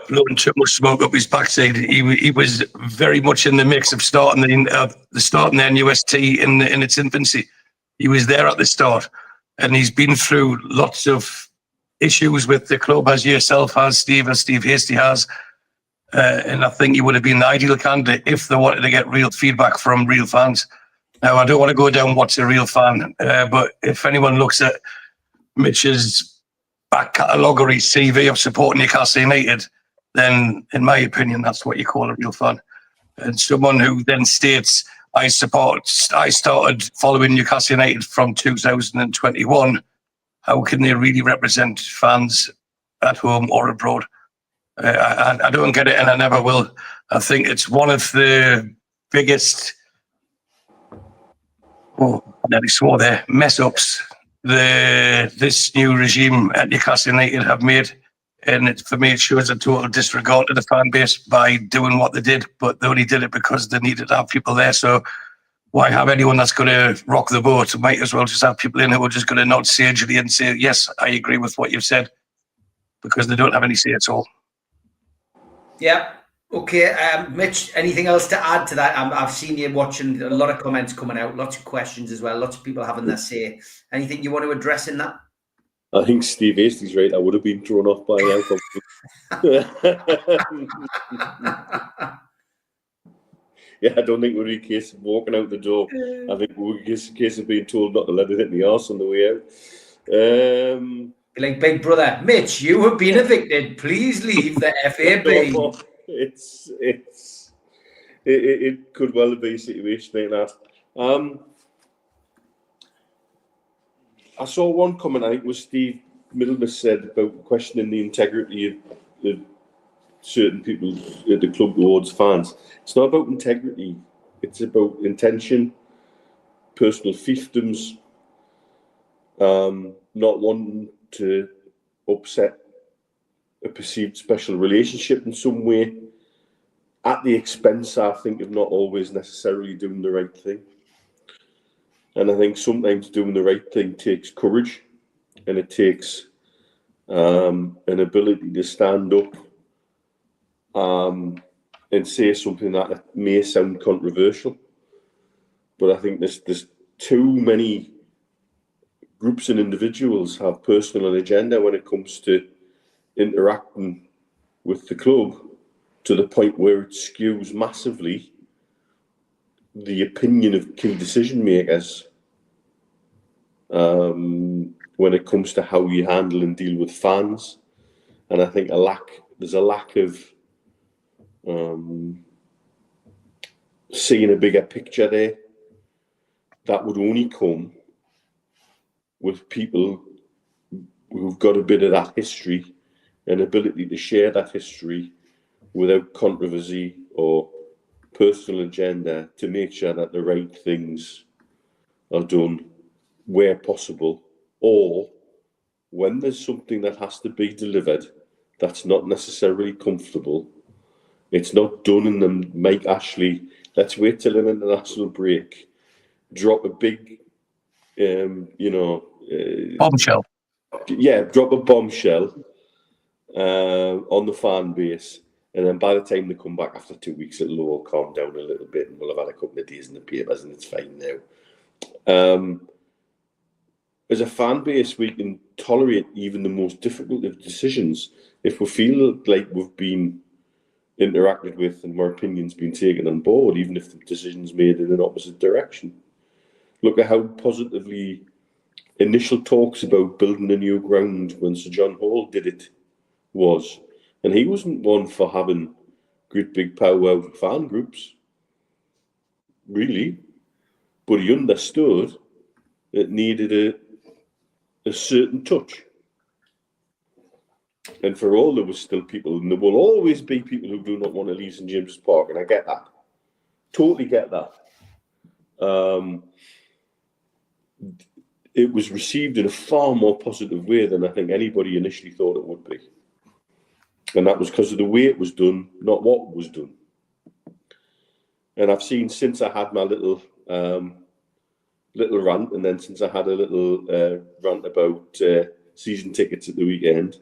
Speaker 3: blowing too much smoke up his backside. He was very much in the mix of starting the NUST in its infancy. He was there at the start, and he's been through lots of issues with the club as yourself has, Steve, as Steve Hasty has. And I think you would have been the ideal candidate if they wanted to get real feedback from real fans. Now, I don't want to go down what's a real fan, but if anyone looks at Mitch's back catalogue or his CV of supporting Newcastle United, then in my opinion, that's what you call a real fan. And someone who then states, I started following Newcastle United from 2021. How can they really represent fans at home or abroad? I don't get it, and I never will. I think it's one of the biggest, I nearly swore there, mess ups this new regime at Newcastle United have made. And for me, it shows a total disregard to the fan base by doing what they did, but they only did it because they needed to have people there. So why have anyone that's going to rock the boat? Might as well just have people in who are just going to nod sagely and say, yes, I agree with what you've said, because they don't have any say at all.
Speaker 1: Yeah. Okay. Mitch, anything else to add to that? I've seen you watching, a lot of comments coming out, lots of questions as well, lots of people having their say. Anything you want to address in that?
Speaker 4: I think Steve Hasty's right. I would have been thrown off by now. Yeah, I don't think we're in a case of walking out the door. I think we're in a case of being told not to let it hit the arse on the way out.
Speaker 1: Like Big Brother, Mitch, you have been evicted. Please leave the FAB.
Speaker 4: No, it could well be a situation like that. I saw one comment, I think it was Steve Middlemas said, about questioning the integrity of certain people at the club towards fans. It's not about integrity, it's about intention, personal fiefdoms, not wanting to upset a perceived special relationship in some way, at the expense, I think, of not always necessarily doing the right thing. And I think sometimes doing the right thing takes courage, and it takes an ability to stand up and say something that may sound controversial. But I think there's too many groups and individuals have personal agenda when it comes to interacting with the club, to the point where it skews massively the opinion of key decision makers when it comes to how you handle and deal with fans. And I think there's a lack of seeing a bigger picture there that would only come with people who've got a bit of that history and ability to share that history without controversy or personal agenda, to make sure that the right things are done where possible, or when there's something that has to be delivered that's not necessarily comfortable, it's not done and then Mike Ashley, let's wait till an international break, drop a big,
Speaker 3: Bombshell.
Speaker 4: Yeah, drop a bombshell on the fan base, and then by the time they come back after 2 weeks, it'll all calm down a little bit, and we'll have had a couple of days in the papers, and it's fine now. As a fan base, we can tolerate even the most difficult of decisions if we feel like we've been interacted with and our opinions been taken on board, even if the decision's made in an opposite direction. Look at how positively initial talks about building a new ground when Sir John Hall did it was. And he wasn't one for having great big powwow fan groups, really. But he understood it needed a certain touch. And for all, there was still people, and there will always be people who do not want to leave St James's Park, and I get that. Totally get that. It was received in a far more positive way than I think anybody initially thought it would be. And that was because of the way it was done, not what was done. And I've seen, since I had my little rant, and then since I had a little rant about season tickets at the weekend,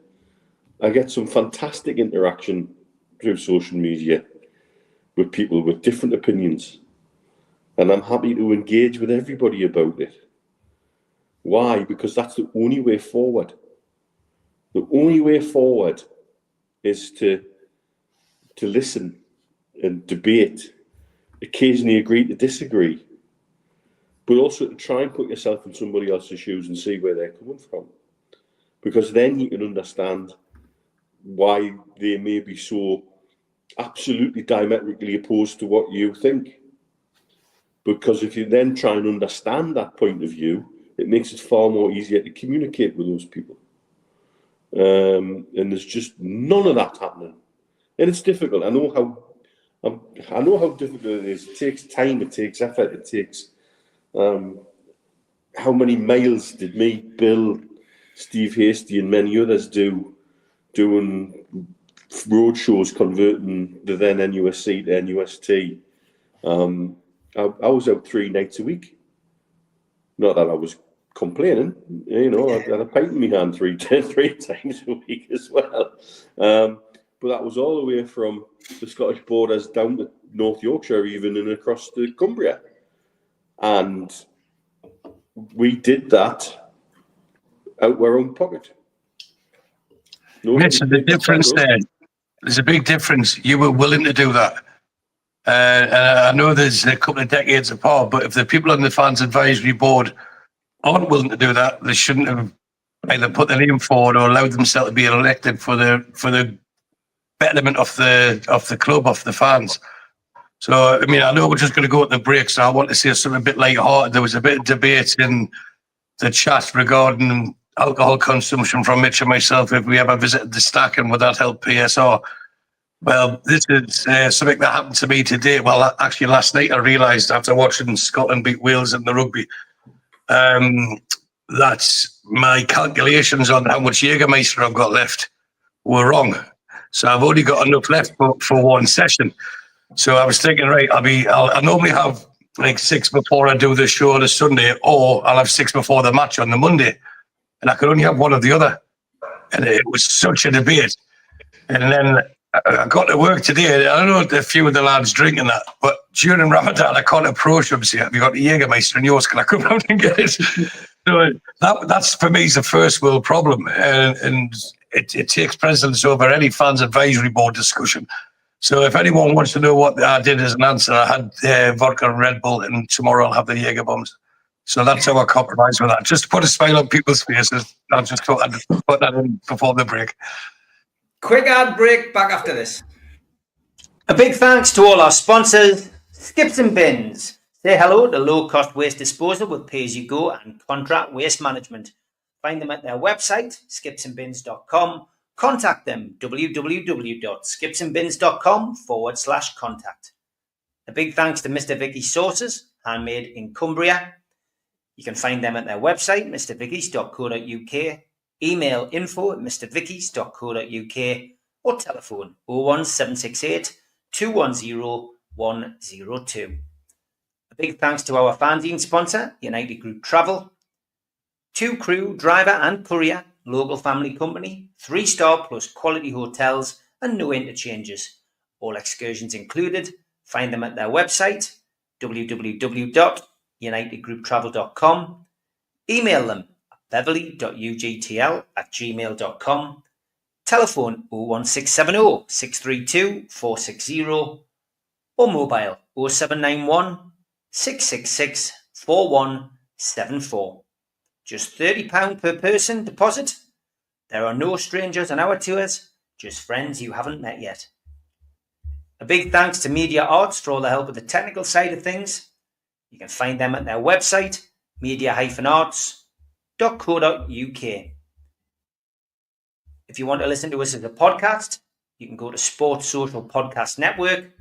Speaker 4: I get some fantastic interaction through social media with people with different opinions. And I'm happy to engage with everybody about it. Why? Because that's the only way forward. The only way forward is to listen and debate, occasionally agree to disagree, but also to try and put yourself in somebody else's shoes and see where they're coming from. Because then you can understand why they may be so absolutely diametrically opposed to what you think. Because if you then try and understand that point of view, it makes it far more easier to communicate with those people. And there's just none of that happening. And it's difficult. I know how difficult it is. It takes time, it takes effort, it takes how many miles did me, Bill, Steve Hasty and many others doing road shows converting the then NUFC to NUST. I was out 3 nights a week. Not that I was complaining, I had a pint in my hand three times a week as well. But that was all the way from the Scottish borders down to North Yorkshire, even and across to Cumbria. And we did that out of our own pocket.
Speaker 3: Listen, the difference there, there's a big difference. You were willing to do that. And I know there's a couple of decades apart, but if the people on the fans advisory board aren't willing to do that, they shouldn't have either put their name forward or allowed themselves to be elected for the betterment of the club, of the fans. So, I mean, I know we're just going to go at the break, so I want to say something a bit light-hearted. There was a bit of debate in the chat regarding alcohol consumption from Mitch and myself if we ever visited the Stack and would that help PSR. Well, this is something that happened to me today. Well, actually, last night I realised after watching Scotland beat Wales in the rugby that my calculations on how much Jägermeister I've got left were wrong. So I've only got enough left for one session. So I was thinking, right, I normally have like 6 before I do the show on a Sunday, or I'll have 6 before the match on the Monday. And I could only have one or the other. And it was such a debate. And then I got to work today. I don't know a few of the lads drinking that, but during Ramadan, I can't approach them and say, have you got the Jägermeister in yours? Can I come out and get it? So that's for me is a first world problem. And it takes precedence over any fans advisory board discussion. So if anyone wants to know what I did as an answer, I had vodka and Red Bull, and tomorrow I'll have the Jaeger bombs. So that's how I compromise with that. Just to put a smile on people's faces. I just thought I'd put that in before the break.
Speaker 1: Quick ad break, back after this. A big thanks to all our sponsors, Skips and Bins. Say hello to low-cost waste disposal with pay-as-you-go and contract waste management. Find them at their website, skipsandbins.com. Contact them, www.skipsandbins.com/contact. A big thanks to Mr. Vicky Sauces, handmade in Cumbria. You can find them at their website, mrvickies.co.uk, email info@mrvickies.co.uk, or telephone 01768 210 102. A big thanks to our fanzine sponsor, United Group Travel. 2 crew, driver and courier, local family company, 3-star plus quality hotels and no interchanges. All excursions included. Find them at their website, www.unitedgrouptravel.com. Email them at beverly.ugtl@gmail.com. Telephone 01670 632 460 or mobile 0791 666 4174. Just £30 per person deposit. There are no strangers on our tours, just friends you haven't met yet. A big thanks to Media Arts for all the help with the technical side of things. You can find them at their website, media-arts.co.uk. If you want to listen to us as a podcast, you can go to Sports Social Podcast Network.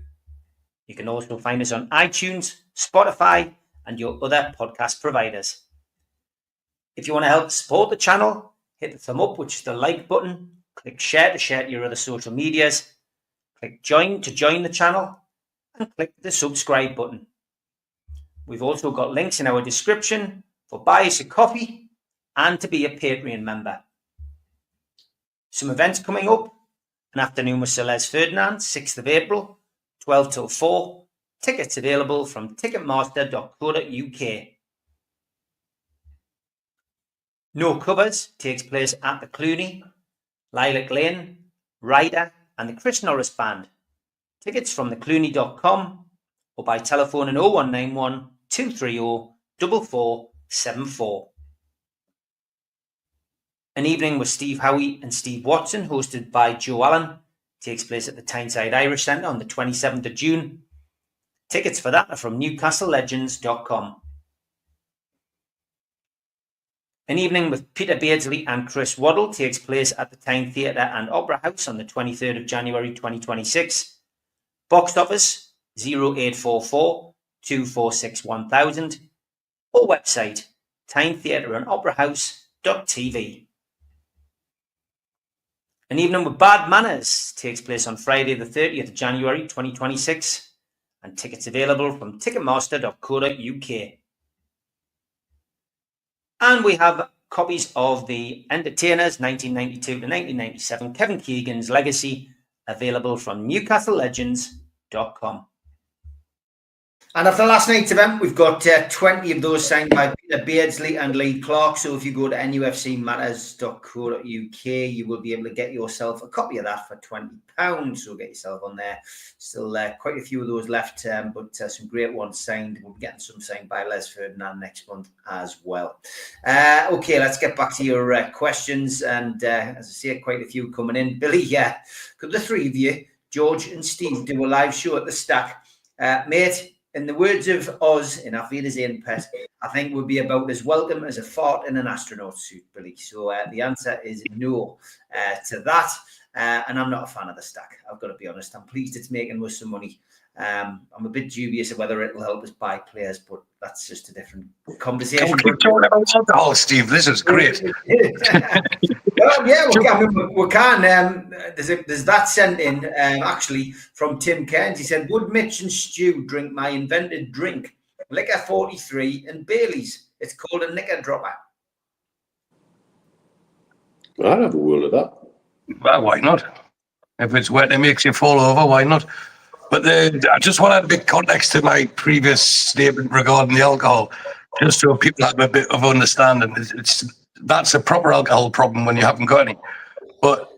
Speaker 1: You can also find us on iTunes, Spotify, and your other podcast providers. If you want to help support the channel, hit the thumb up, which is the like button. Click share to share to your other social medias. Click join to join the channel. And click the subscribe button. We've also got links in our description for buy us a coffee and to be a Patreon member. Some events coming up. An afternoon with Sir Les Ferdinand, 6th of April, 12 till 4. Tickets available from ticketmaster.co.uk. No Covers takes place at the Clooney, Lilac Lane, Ryder and the Chris Norris Band. Tickets from theclooney.com or by telephoning 0191 230 4474. An Evening with Steve Howie and Steve Watson, hosted by Joe Allen, takes place at the Tyneside Irish Centre on the 27th of June. Tickets for that are from newcastlelegends.com. An Evening with Peter Beardsley and Chris Waddle takes place at the Tyne Theatre and Opera House on the 23rd of January 2026. Box office 0844 246 1000 or website tynetheatreandoperahouse.tv. An Evening with Bad Manners takes place on Friday the 30th of January 2026 and tickets available from ticketmaster.co.uk. And we have copies of The Entertainers 1992 to 1997, Kevin Keegan's Legacy, available from newcastlelegends.com. And after last night's event, we've got 20 of those signed by Peter Beardsley and Lee Clark. So if you go to nufcmatterspodcast.co.uk, you will be able to get yourself a copy of that for £20. So get yourself on there. Still quite a few of those left, but some great ones signed. We'll be getting some signed by Les Ferdinand next month as well. Okay, let's get back to your questions. And as I say, quite a few coming in. Billy, could the three of you, George and Steve, do a live show at the Stack? Mate, in the words of Oz in Auf Wiedersehen Pet, I think would be about as welcome as a fart in an astronaut suit, Billy. So the answer is no to that. And I'm not a fan of the Stack, I've got to be honest. I'm pleased it's making us some money. I'm a bit dubious of whether it'll help us buy players, but that's just a different conversation.
Speaker 3: Can we keep talking about alcohol, Steve? This is great.
Speaker 1: Well, yeah, we can. There's that sent in actually from Tim Cairns. He said, would Mitch and Stu drink my invented drink? Liquor 43 and Bailey's. It's called a knicker dropper.
Speaker 4: I'd have a whirl of that.
Speaker 3: Well, why not? If it's wet, it makes you fall over, why not? But I just want to add a bit of context to my previous statement regarding the alcohol, just so people have a bit of understanding. That's a proper alcohol problem when you haven't got any. But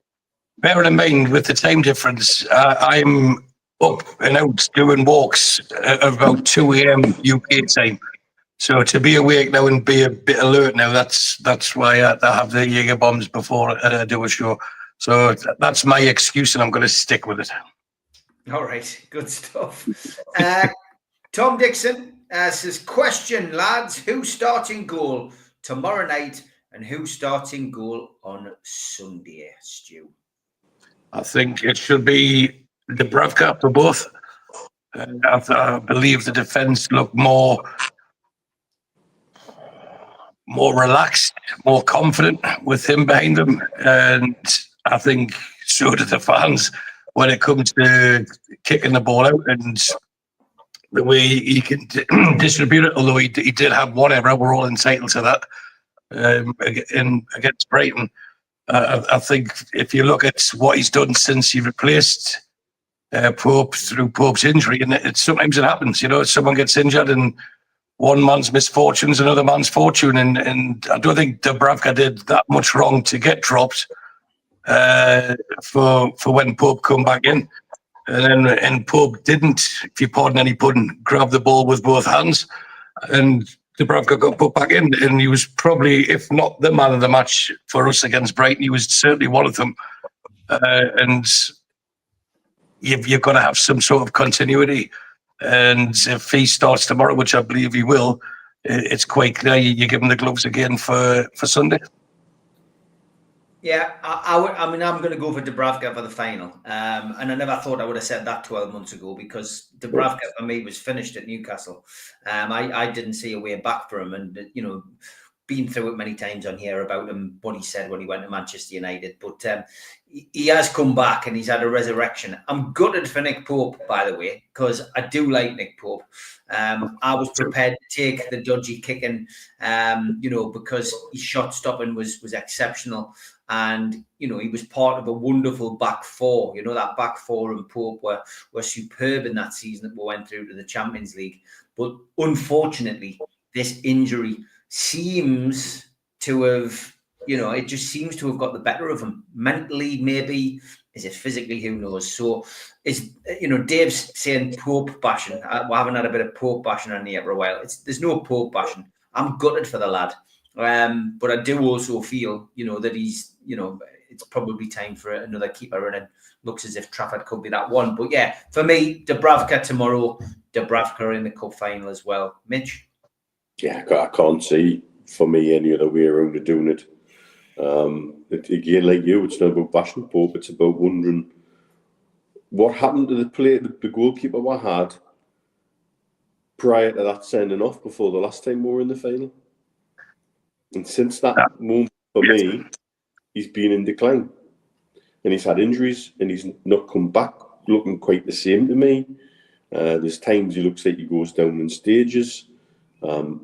Speaker 3: bearing in mind, with the time difference, I'm up and out doing walks at about 2 a.m. UK time. So to be awake now and be a bit alert now, that's why I have the Jaeger bombs before I do a show. So that's my excuse, and I'm going to stick with it. All
Speaker 1: right, good stuff. Tom Dixon says, question, lads, who's starting goal tomorrow night and who's starting goal on Sunday, Stu?
Speaker 3: I think it should be Dubravka for both. I believe the defence look more relaxed, more confident with him behind them. And I think so do the fans when it comes to kicking the ball out and the way he can distribute it. Although he did have one error, we're all entitled to that against Brighton. I think if you look at what he's done since he replaced Pope through Pope's injury, and sometimes it happens, someone gets injured and one man's misfortune is another man's fortune. And I don't think Dubravka did that much wrong to get dropped for when Pope come back in. And Pope didn't, if you pardon any pun, grab the ball with both hands. And Dubravka got put back in, and he was probably, if not the man of the match for us against Brighton, he was certainly one of them. And you've got to have some sort of continuity. And if he starts tomorrow, which I believe he will, it's quite clear you give him the gloves again for Sunday.
Speaker 1: Yeah, I mean, I'm going to go for Dubravka for the final. And I never thought I would have said that 12 months ago, because Dubravka for me was finished at Newcastle. I didn't see a way back for him. And, been through it many times on here about him, what he said when he went to Manchester United. But he has come back and he's had a resurrection. I'm gutted for Nick Pope, by the way, because I do like Nick Pope. I was prepared to take the dodgy kicking, because his shot stopping was exceptional. And, he was part of a wonderful back four. That back four and Pope were superb in that season that we went through to the Champions League. But unfortunately, this injury seems to have You know, it just seems to have got the better of him. Mentally, maybe. Is it physically? Who knows? So, Dave's saying Pope bashing. We haven't had a bit of Pope bashing on here for a while. There's no Pope bashing. I'm gutted for the lad. But I do also feel, that he's, it's probably time for another keeper, and it looks as if Trafford could be that one. But yeah, for me, Dubravka tomorrow, Dubravka in the cup final as well. Mitch?
Speaker 4: Yeah, I can't see for me any other way around of doing it. Again, like you, it's not about bashing Pope. It's about wondering what happened to the goalkeeper we had prior to that sending off before the last time we were in the final. And since that moment, for me, he's been in decline. And he's had injuries, and he's not come back looking quite the same to me. There's times he looks like he goes down in stages.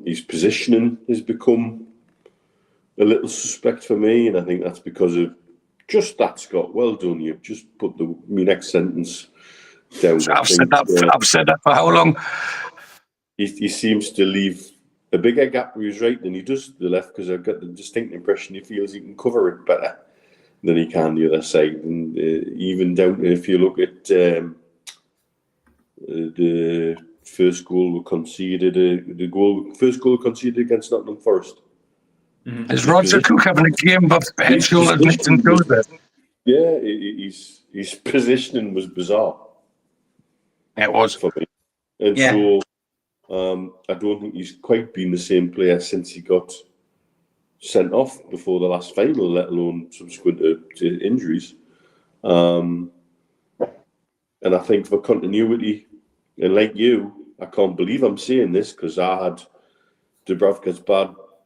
Speaker 4: His positioning has become a little suspect for me, and I think that's because of just that, Scott. Well done. You've just put my next sentence down.
Speaker 3: I've said that for how long?
Speaker 4: He seems to leave a bigger gap with his right than he does the left, because I've got the distinct impression he feels he can cover it better than he can the other side. And even down, if you look at the first goal we conceded, first goal conceded against Nottingham Forest.
Speaker 3: Mm-hmm. Is Roger Cook having a game of head, shoulders, knees and toes there?
Speaker 4: Yeah, his positioning was bizarre.
Speaker 3: It was.
Speaker 4: For me. And so I don't think he's quite been the same player since he got sent off before the last final, let alone subsequent to injuries. And I think for continuity, and like you, I can't believe I'm saying this, because I had Dubravka's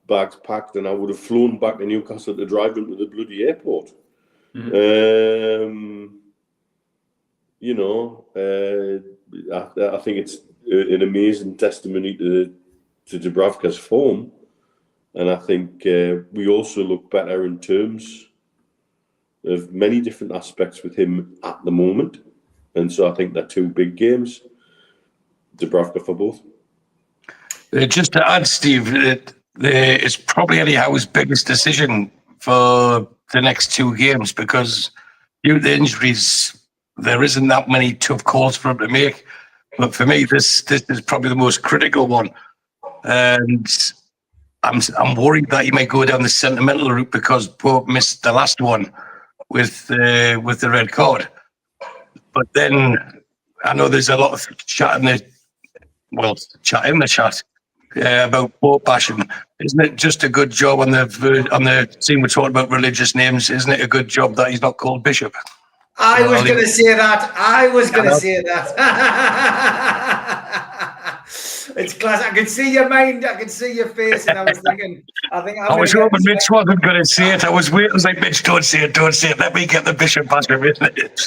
Speaker 4: bags packed and I would have flown back to Newcastle to drive him to the bloody airport. Mm-hmm. I think it's an amazing testimony to Dubravka's form. And I think we also look better in terms of many different aspects with him at the moment. And so I think they're two big games. Dubravka for both.
Speaker 3: Just to add, Steve, it's probably anyhow his biggest decision for the next two games, because due to the injuries, there isn't that many tough calls for him to make. But for me, this is probably the most critical one. And I'm worried that he might go down the sentimental route because Pope missed the last one with the red card. But then I know there's a lot of chat in the chat about Pope bashing. Isn't it just a good job on the scene we're talking about religious names? Isn't it a good job that he's not called Bishop?
Speaker 1: I was going to say that. It's class. I could see your mind. I could see your face, and I was thinking. I was
Speaker 3: hoping Mitch wasn't going to say it. I was waiting. I was like, Mitch, don't say it. Let me get the Bishop bashing, isn't it?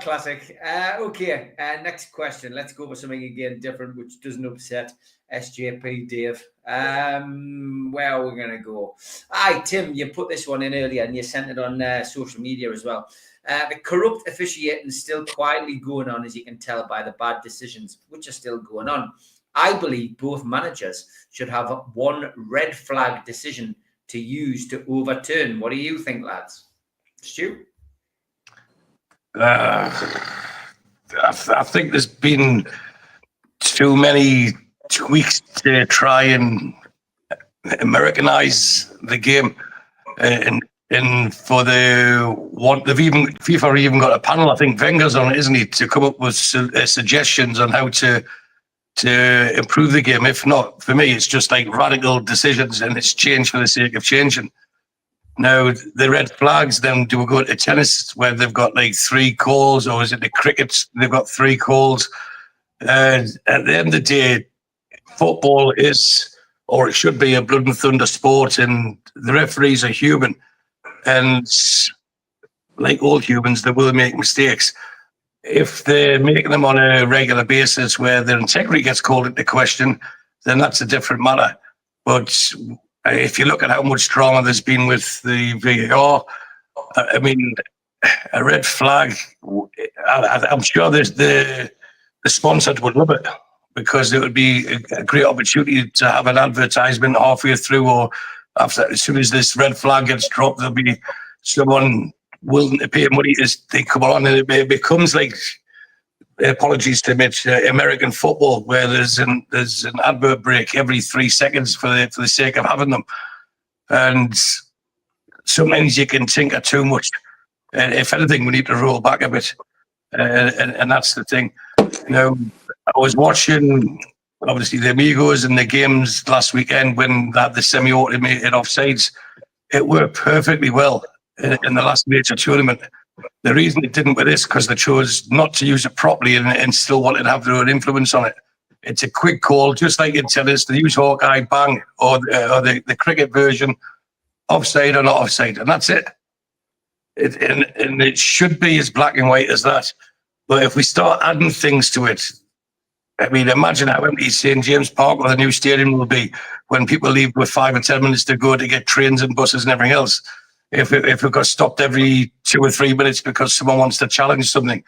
Speaker 1: Classic. Okay, next question. Let's go for something again different, which doesn't upset SJP Dave. Where are we going to go? Tim, you put this one in earlier and you sent it on social media as well. The corrupt officiating is still quietly going on, as you can tell by the bad decisions, which are still going on. I believe both managers should have one red flag decision to use to overturn. What do you think, lads? Stu?
Speaker 3: I think there's been too many tweaks to try and Americanize the game, and for the one, FIFA even got a panel. I think Wenger's on it, isn't he, to come up with suggestions on how to improve the game. If not, for me, it's just like radical decisions, and it's change for the sake of changing. Now, the red flags, then do we go to tennis where they've got like 3 calls, or is it the cricket? They've got 3 calls. And at the end of the day, football is, or it should be, a blood and thunder sport, and the referees are human. And like all humans, they will make mistakes. If they're making them on a regular basis where their integrity gets called into question, then that's a different matter. But if you look at how much drama there's been with the VAR, I mean, a red flag, I'm sure the sponsors would love it. because it would be a great opportunity to have an advertisement halfway through, or after, as soon as this red flag gets dropped, there'll be someone willing to pay money as they come on, and it becomes like, apologies to Mitch, American football, where there's an advert break every 3 seconds for the sake of having them, and sometimes you can tinker too much. If anything, we need to roll back a bit, and that's the thing. I was watching, obviously, the Amigos and the games last weekend when they had the semi-automated offsides. It worked perfectly well in the last major tournament. The reason it didn't with this, because they chose not to use it properly and still wanted to have their own influence on it. It's a quick call, just like in tennis, they use Hawkeye, bang, or the cricket version, offside or not offside, and that's it. And it should be as black and white as that. But if we start adding things to it, I mean, imagine how empty St. James Park or the new stadium will be when people leave with 5 or 10 minutes to go to get trains and buses and everything else. If it got stopped every 2 or 3 minutes because someone wants to challenge something.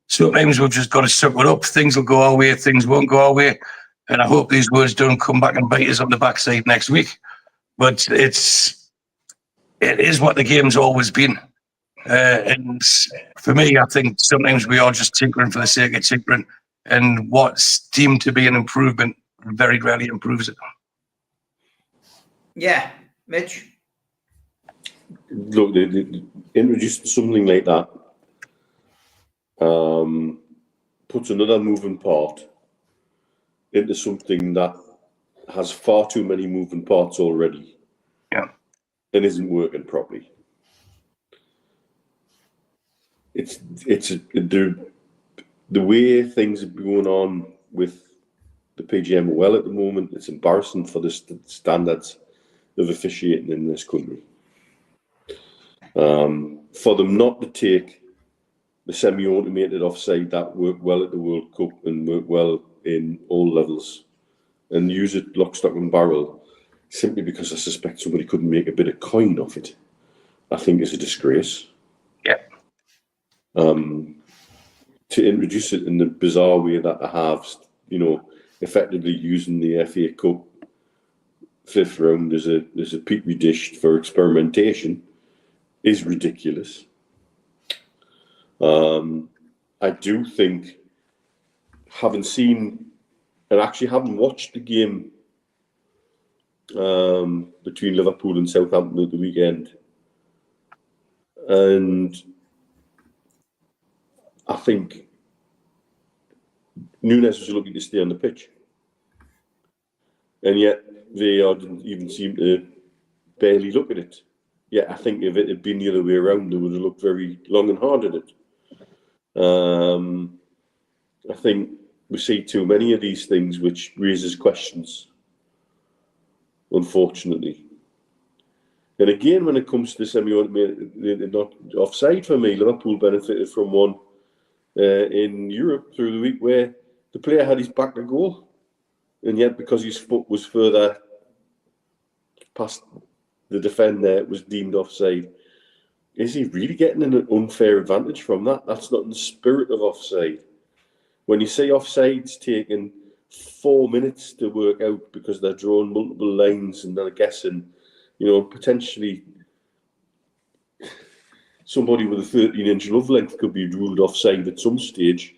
Speaker 3: Sometimes we've just got to suck it up. Things will go our way, things won't go our way. And I hope these words don't come back and bite us on the backside next week. But it is what the game's always been. And for me, I think sometimes we are just tinkering for the sake of tinkering. And what's deemed to be an improvement very rarely improves it.
Speaker 1: Yeah, Mitch?
Speaker 4: Look, they introduced something like that, puts another moving part into something that has far too many moving parts already, and isn't working properly. It's the way things are going on with the PGMOL at the moment. It's embarrassing for the standards of officiating in this country. For them not to take the semi-automated offside that worked well at the World Cup and worked well in all levels, and use it lock, stock and barrel simply because I suspect somebody couldn't make a bit of coin off it, I think is a disgrace.
Speaker 3: Yeah.
Speaker 4: To introduce it in the bizarre way that they have, effectively using the FA Cup 5th round as a petri dish for experimentation is ridiculous. I do think, having seen and actually having watched the game between Liverpool and Southampton at the weekend, and I think Núñez was looking to stay on the pitch, and yet VAR didn't even seem to barely look at it. Yeah, I think if it had been the other way around, they would have looked very long and hard at it. I think we see too many of these things which raises questions, unfortunately. And again, when it comes to semi-automated, not offside for me, Liverpool benefited from one in Europe through the week where the player had his back to goal, and yet because his foot was further past the defender, it was deemed offside. Is he really getting an unfair advantage from that? That's not in the spirit of offside. When you say offside's taking 4 minutes to work out because they're drawing multiple lines and they're guessing, potentially somebody with a 13-inch love length could be ruled offside at some stage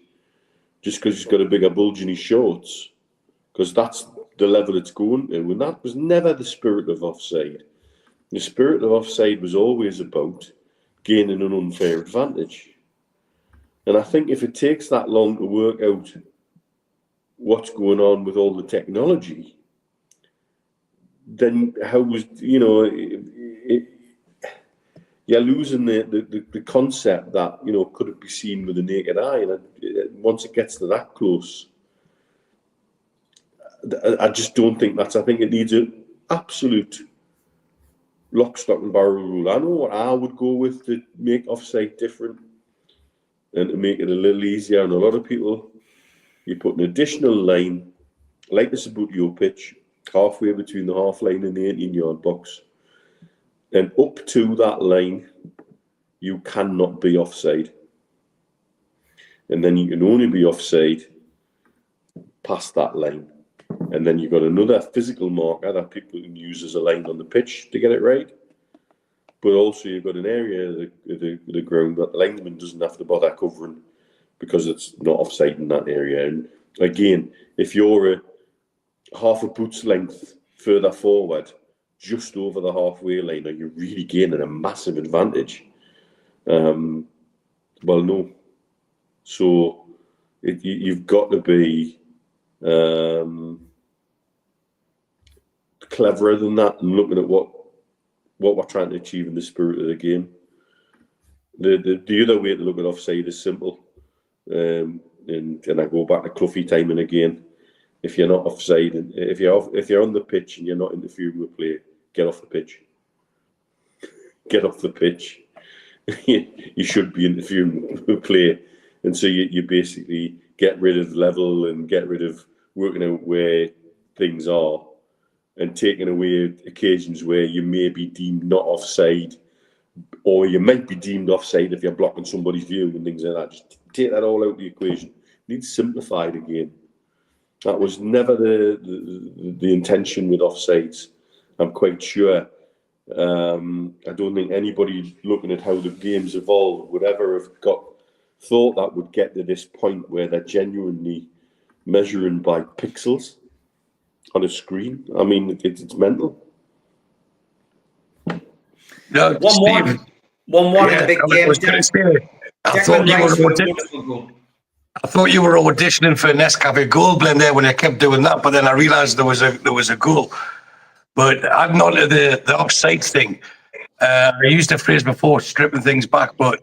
Speaker 4: just because he's got a bigger bulge in his shorts, because that's the level it's going to. And that was never the spirit of offside. The spirit of offside was always about gaining an unfair advantage. And I think if it takes that long to work out what's going on with all the technology, then how was, you're losing the concept that, could it be seen with the naked eye? And once it gets to that close, I just don't think I think it needs an absolute lock, stock and barrel rule. I know what I would go with to make offside different and to make it a little easier on a lot of people. You put an additional line, like the Sabutio pitch, halfway between the half line and the 18-yard box. And up to that line, you cannot be offside. And then you can only be offside past that line. And then you've got another physical marker that people can use as a line on the pitch to get it right. But also you've got an area of the ground that the linesman doesn't have to bother covering because it's not offside in that area. And again, if you're a half a boot's length further forward, just over the halfway line, are you really gaining a massive advantage? Well, no. So you've got to be cleverer than that and looking at what we're trying to achieve in the spirit of the game. The other way to look at offside is simple. And I go back to Cloughie timing again. If you're not offside, and if you're on the pitch and you're not interfering with play, get off the pitch. Get off the pitch. You should be interfering with play, and so you basically get rid of level and get rid of working out where things are, and taking away occasions where you may be deemed not offside, or you might be deemed offside if you're blocking somebody's view and things like that. Just take that all out of the equation. You need to simplify the game. That was never the intention with offsides. I'm quite sure. I don't think anybody looking at how the game's evolved would ever have thought that would get to this point where they're genuinely measuring by pixels on a screen. I mean, it's mental.
Speaker 3: No,
Speaker 1: 1-1. 1-1 in the big game.
Speaker 3: I thought you were auditioning for a Nescafe Gold Blend there when I kept doing that, but then I realised there was a goal. But I'm not to the offside thing. I used the phrase before, stripping things back, but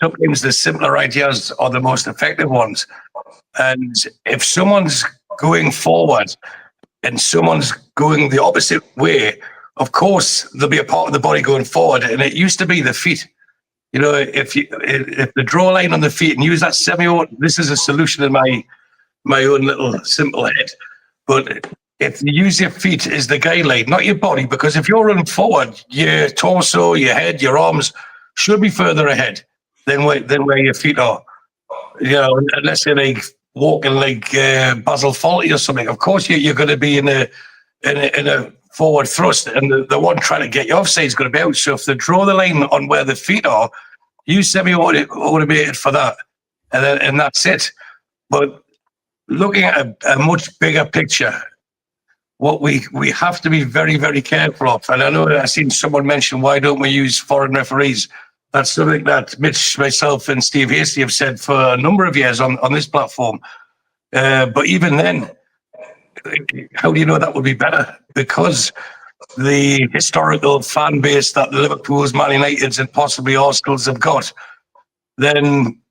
Speaker 3: sometimes the simpler ideas are the most effective ones. And if someone's going forward and someone's going the opposite way, of course there'll be a part of the body going forward, and it used to be the feet. You know, if the draw line on the feet and use that semi-auto, this is a solution in my own little simple head. But if you use your feet as the guideline, not your body, because if you're running forward, your torso, your head, your arms should be further ahead than where your feet are. You know, unless you're like walking like Basil Fawlty or something. Of course, you're going to be in a forward thrust, and the one trying to get you offside is going to be out. So if they draw the line on where the feet are, use semi-automated for that, and that's it. But looking at a much bigger picture, what we have to be very, very careful of, and I know I've seen someone mention, why don't we use foreign referees? That's something that Mitch, myself, and Steve Hasty have said for a number of years on this platform. But even then, how do you know that would be better? Because the historical fan base that the Liverpool's, Man United's, and possibly Arsenal's have got, then,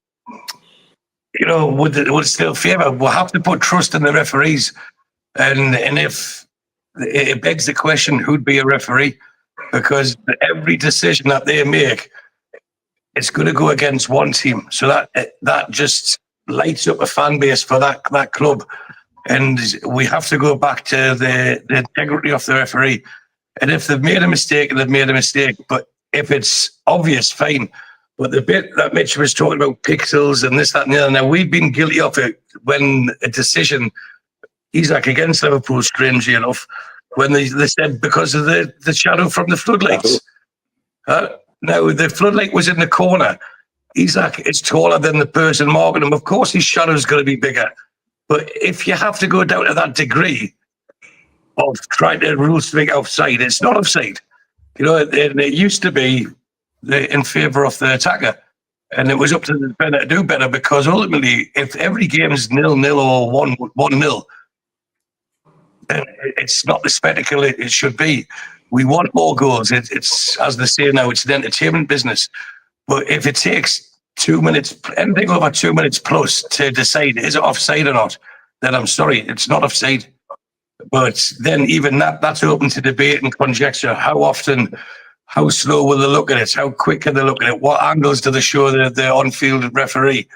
Speaker 3: you know, would it still favour? We'll have to put trust in the referees. And if it begs the question, who'd be a referee? Because every decision that they make, it's going to go against one team. So that just lights up a fan base for that club. And we have to go back to the integrity of the referee. And if they've made a mistake, they've made a mistake. But if it's obvious, fine. But the bit that Mitch was talking about, pixels and this, that, and the other, now we've been guilty of it when a decision, he's like against Liverpool, strangely enough, when they said because of the shadow from the floodlights. Now, the floodlight was in the corner. Isak is taller than the person marking him. Of course, his shadow is going to be bigger. But if you have to go down to that degree of trying to rule something offside, it's not offside. You know, it used to be in favour of the attacker. And it was up to the defender to do better, because ultimately, if every game is 0-0 or 1-0, then it's not the spectacle it should be. We want more goals. It's, as they say now, it's an entertainment business. But if it takes 2 minutes, anything over 2 minutes plus to decide is it offside or not, then I'm sorry, it's not offside. But then even that's open to debate and conjecture. How often, how slow will they look at it? How quick can they look at it? What angles do they show the on-field referee?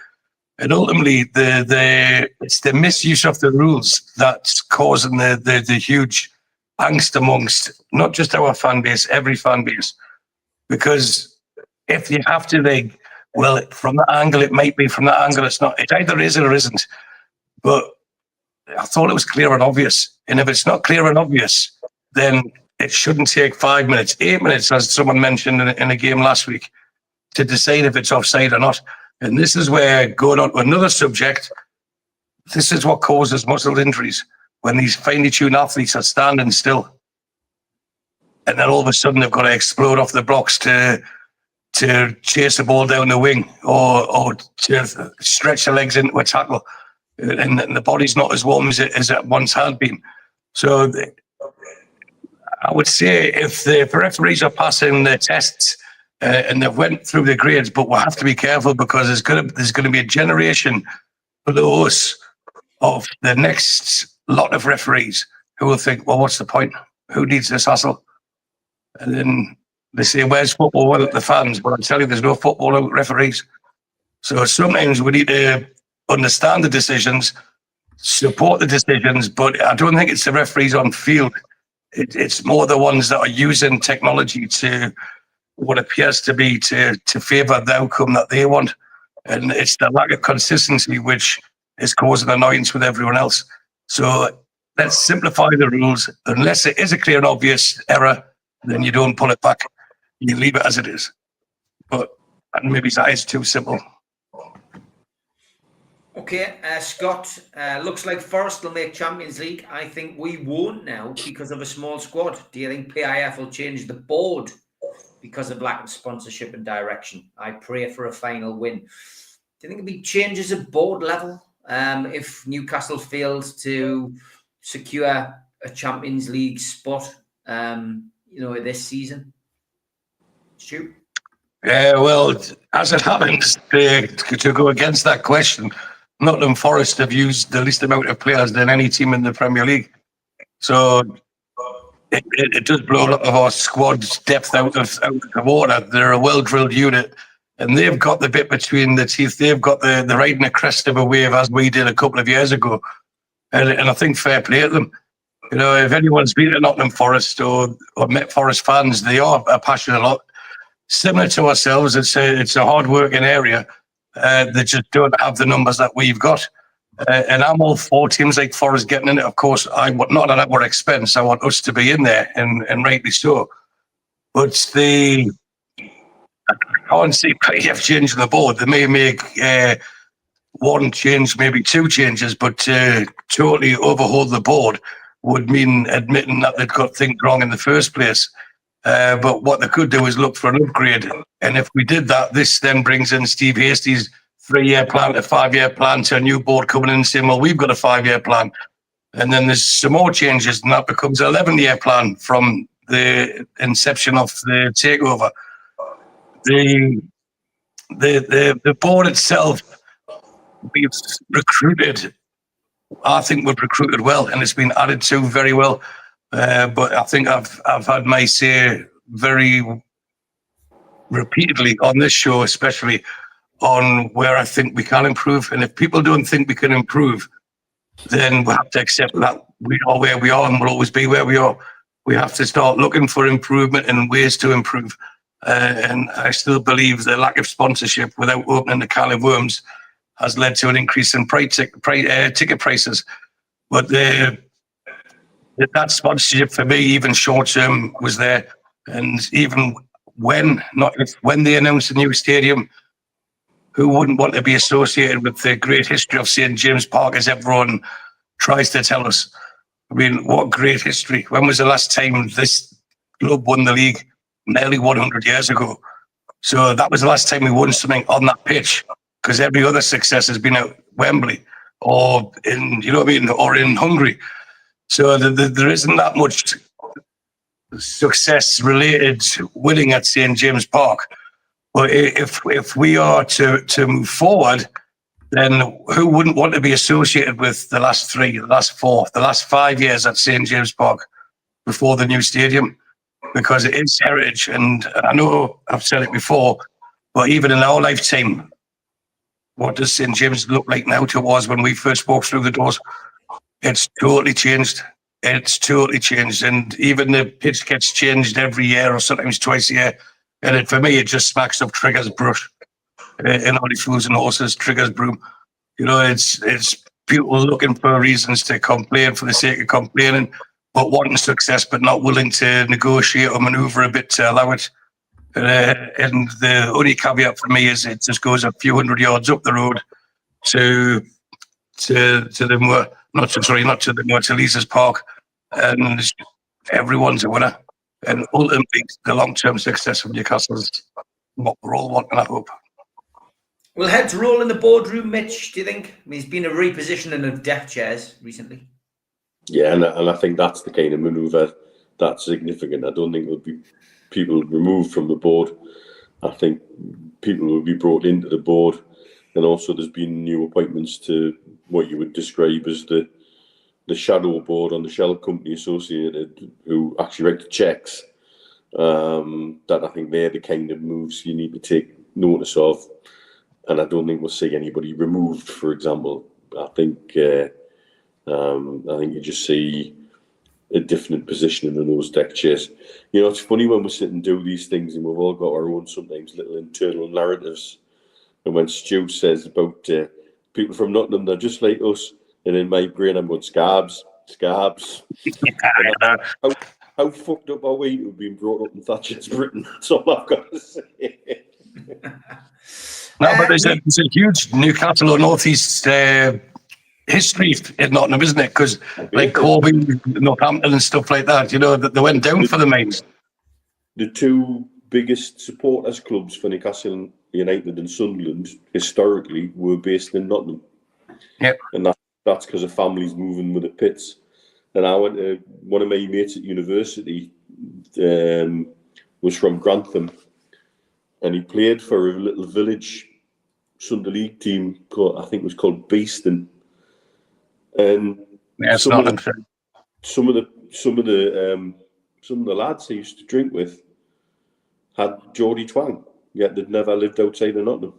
Speaker 3: And ultimately, it's the misuse of the rules that's causing the huge angst amongst not just our fan base, every fan base. Because if you have to, like, well, from that angle, it might be, from that angle, it's not. It either is or isn't. But I thought it was clear and obvious. And if it's not clear and obvious, then it shouldn't take 5 minutes, 8 minutes, as someone mentioned in a game last week, to decide if it's offside or not. And this is where, going on to another subject, this is what causes muscle injuries, when these finely tuned athletes are standing still. And then all of a sudden they've got to explode off the blocks to chase the ball down the wing or to stretch the legs into a tackle. And the body's not as warm as it once had been. So I would say if the referees are passing the tests and they've went through the grades, but we'll have to be careful because there's going to be a generation below us of the next lot of referees who will think, well, what's the point? Who needs this hassle? And then they say, where's football without the fans? But I tell you, there's no football without referees. So sometimes we need to understand the decisions, support the decisions, but I don't think it's the referees on field. It's more the ones that are using technology to what appears to be to favour the outcome that they want. And it's the lack of consistency which is causing annoyance with everyone else. So let's simplify the rules. Unless it is a clear and obvious error, then you don't pull it back. You leave it as it is. But maybe that is too simple.
Speaker 1: Okay, Scott, looks like Forest will make Champions League. I think we won't now because of a small squad. Do you think PIF will change the board because of lack of sponsorship and direction? I pray for a final win. Do you think it'll be changes at board level if Newcastle fails to secure a Champions League spot, this season? Stu?
Speaker 3: Yeah, well, as it happens, to go against that question, Nottingham Forest have used the least amount of players than any team in the Premier League. So it does blow a lot of our squad's depth out of the water. They're a well-drilled unit, and they've got the bit between the teeth. They've got the riding a crest of a wave, as we did a couple of years ago. And I think fair play to them. You know, if anyone's been at Nottingham Forest or met Forest fans, they are a passionate lot. Similar to ourselves, it's a hard-working area. They just don't have the numbers that we've got. And I'm all for teams like Forest getting in it. Of course, I want not at our expense. I want us to be in there, and rightly so. But I can't see PIF changing the board. They may make one change, maybe two changes, but to totally overhaul the board would mean admitting that they'd got things wrong in the first place. But what they could do is look for an upgrade. And if we did that, this then brings in Steve Hastie's 3-year plan, a 5-year plan to a new board coming in and saying, well, we've got a 5-year plan. And then there's some more changes, and that becomes an 11-year plan from the inception of the takeover. The board itself, we've recruited. I think we've recruited well, and it's been added to very well. But I think I've had my say very repeatedly on this show, especially on where I think we can improve. And if people don't think we can improve, then we have to accept that we are where we are and we'll always be where we are. We have to start looking for improvement and ways to improve. And I still believe the lack of sponsorship without opening the can of worms has led to an increase in ticket prices. But that sponsorship for me, even short term, was there. And even when they announced a new stadium, who wouldn't want to be associated with the great history of St. James Park, as everyone tries to tell us? I mean, what great history. When was the last time this club won the league? Nearly 100 years ago. So that was the last time we won something on that pitch, because every other success has been at Wembley or or in Hungary. So there isn't that much success-related winning at St. James Park. But if we are to move forward, then who wouldn't want to be associated with the last 3, the last 4, the last 5 years at St. James Park before the new stadium? Because it is heritage. And I know I've said it before, but even in our lifetime, what does St. James look like now to was when we first walked through the doors? It's totally changed. It's totally changed. And even the pitch gets changed every year or sometimes twice a year. And for me, it just smacks of Trigger's brush. In Only Fools and Horses, Trigger's broom. You know, it's people looking for reasons to complain for the sake of complaining, but wanting success, but not willing to negotiate or manoeuvre a bit to allow it. And the only caveat for me is it just goes a few hundred yards up the road to Lisa's Park, and everyone's a winner. And ultimately, the long-term success of Newcastle is what we're all wanting, I hope.
Speaker 1: Will heads roll in the boardroom, Mitch, do you think? I mean, there's been a repositioning of deck chairs recently.
Speaker 4: Yeah, and I think that's the kind of manoeuvre that's significant. I don't think there'll be people removed from the board. I think people will be brought into the board. And also there's been new appointments to what you would describe as the shadow board on the Shell Company Associated, who actually write the checks. That I think they're the kind of moves you need to take notice of. And I don't think we'll see anybody removed, for example. I think you just see a different positioning in those deck chairs. You know, it's funny when we sit and do these things and we've all got our own sometimes little internal narratives. And when Stu says about people from Nottingham, they're just like us, and in my brain I'm going, scabs. How fucked up are we to have been brought up in Thatcher's Britain? That's all I've got to say.
Speaker 3: No, but there's a huge Newcastle or North East history in Nottingham, isn't it? Because like Corby, Northampton and stuff like that, you know, that they went down for the mains. The
Speaker 4: two biggest supporters clubs for Newcastle United and Sunderland historically were based in Nottingham.
Speaker 3: Yep.
Speaker 4: And that's because of families moving with the pits. And I went to, one of my mates at university was from Grantham, and he played for a little village Sunday League team called, I think it was called Beeston. And some of the lads I used to drink with had Geordie twang, yet they'd never lived outside of Nottingham.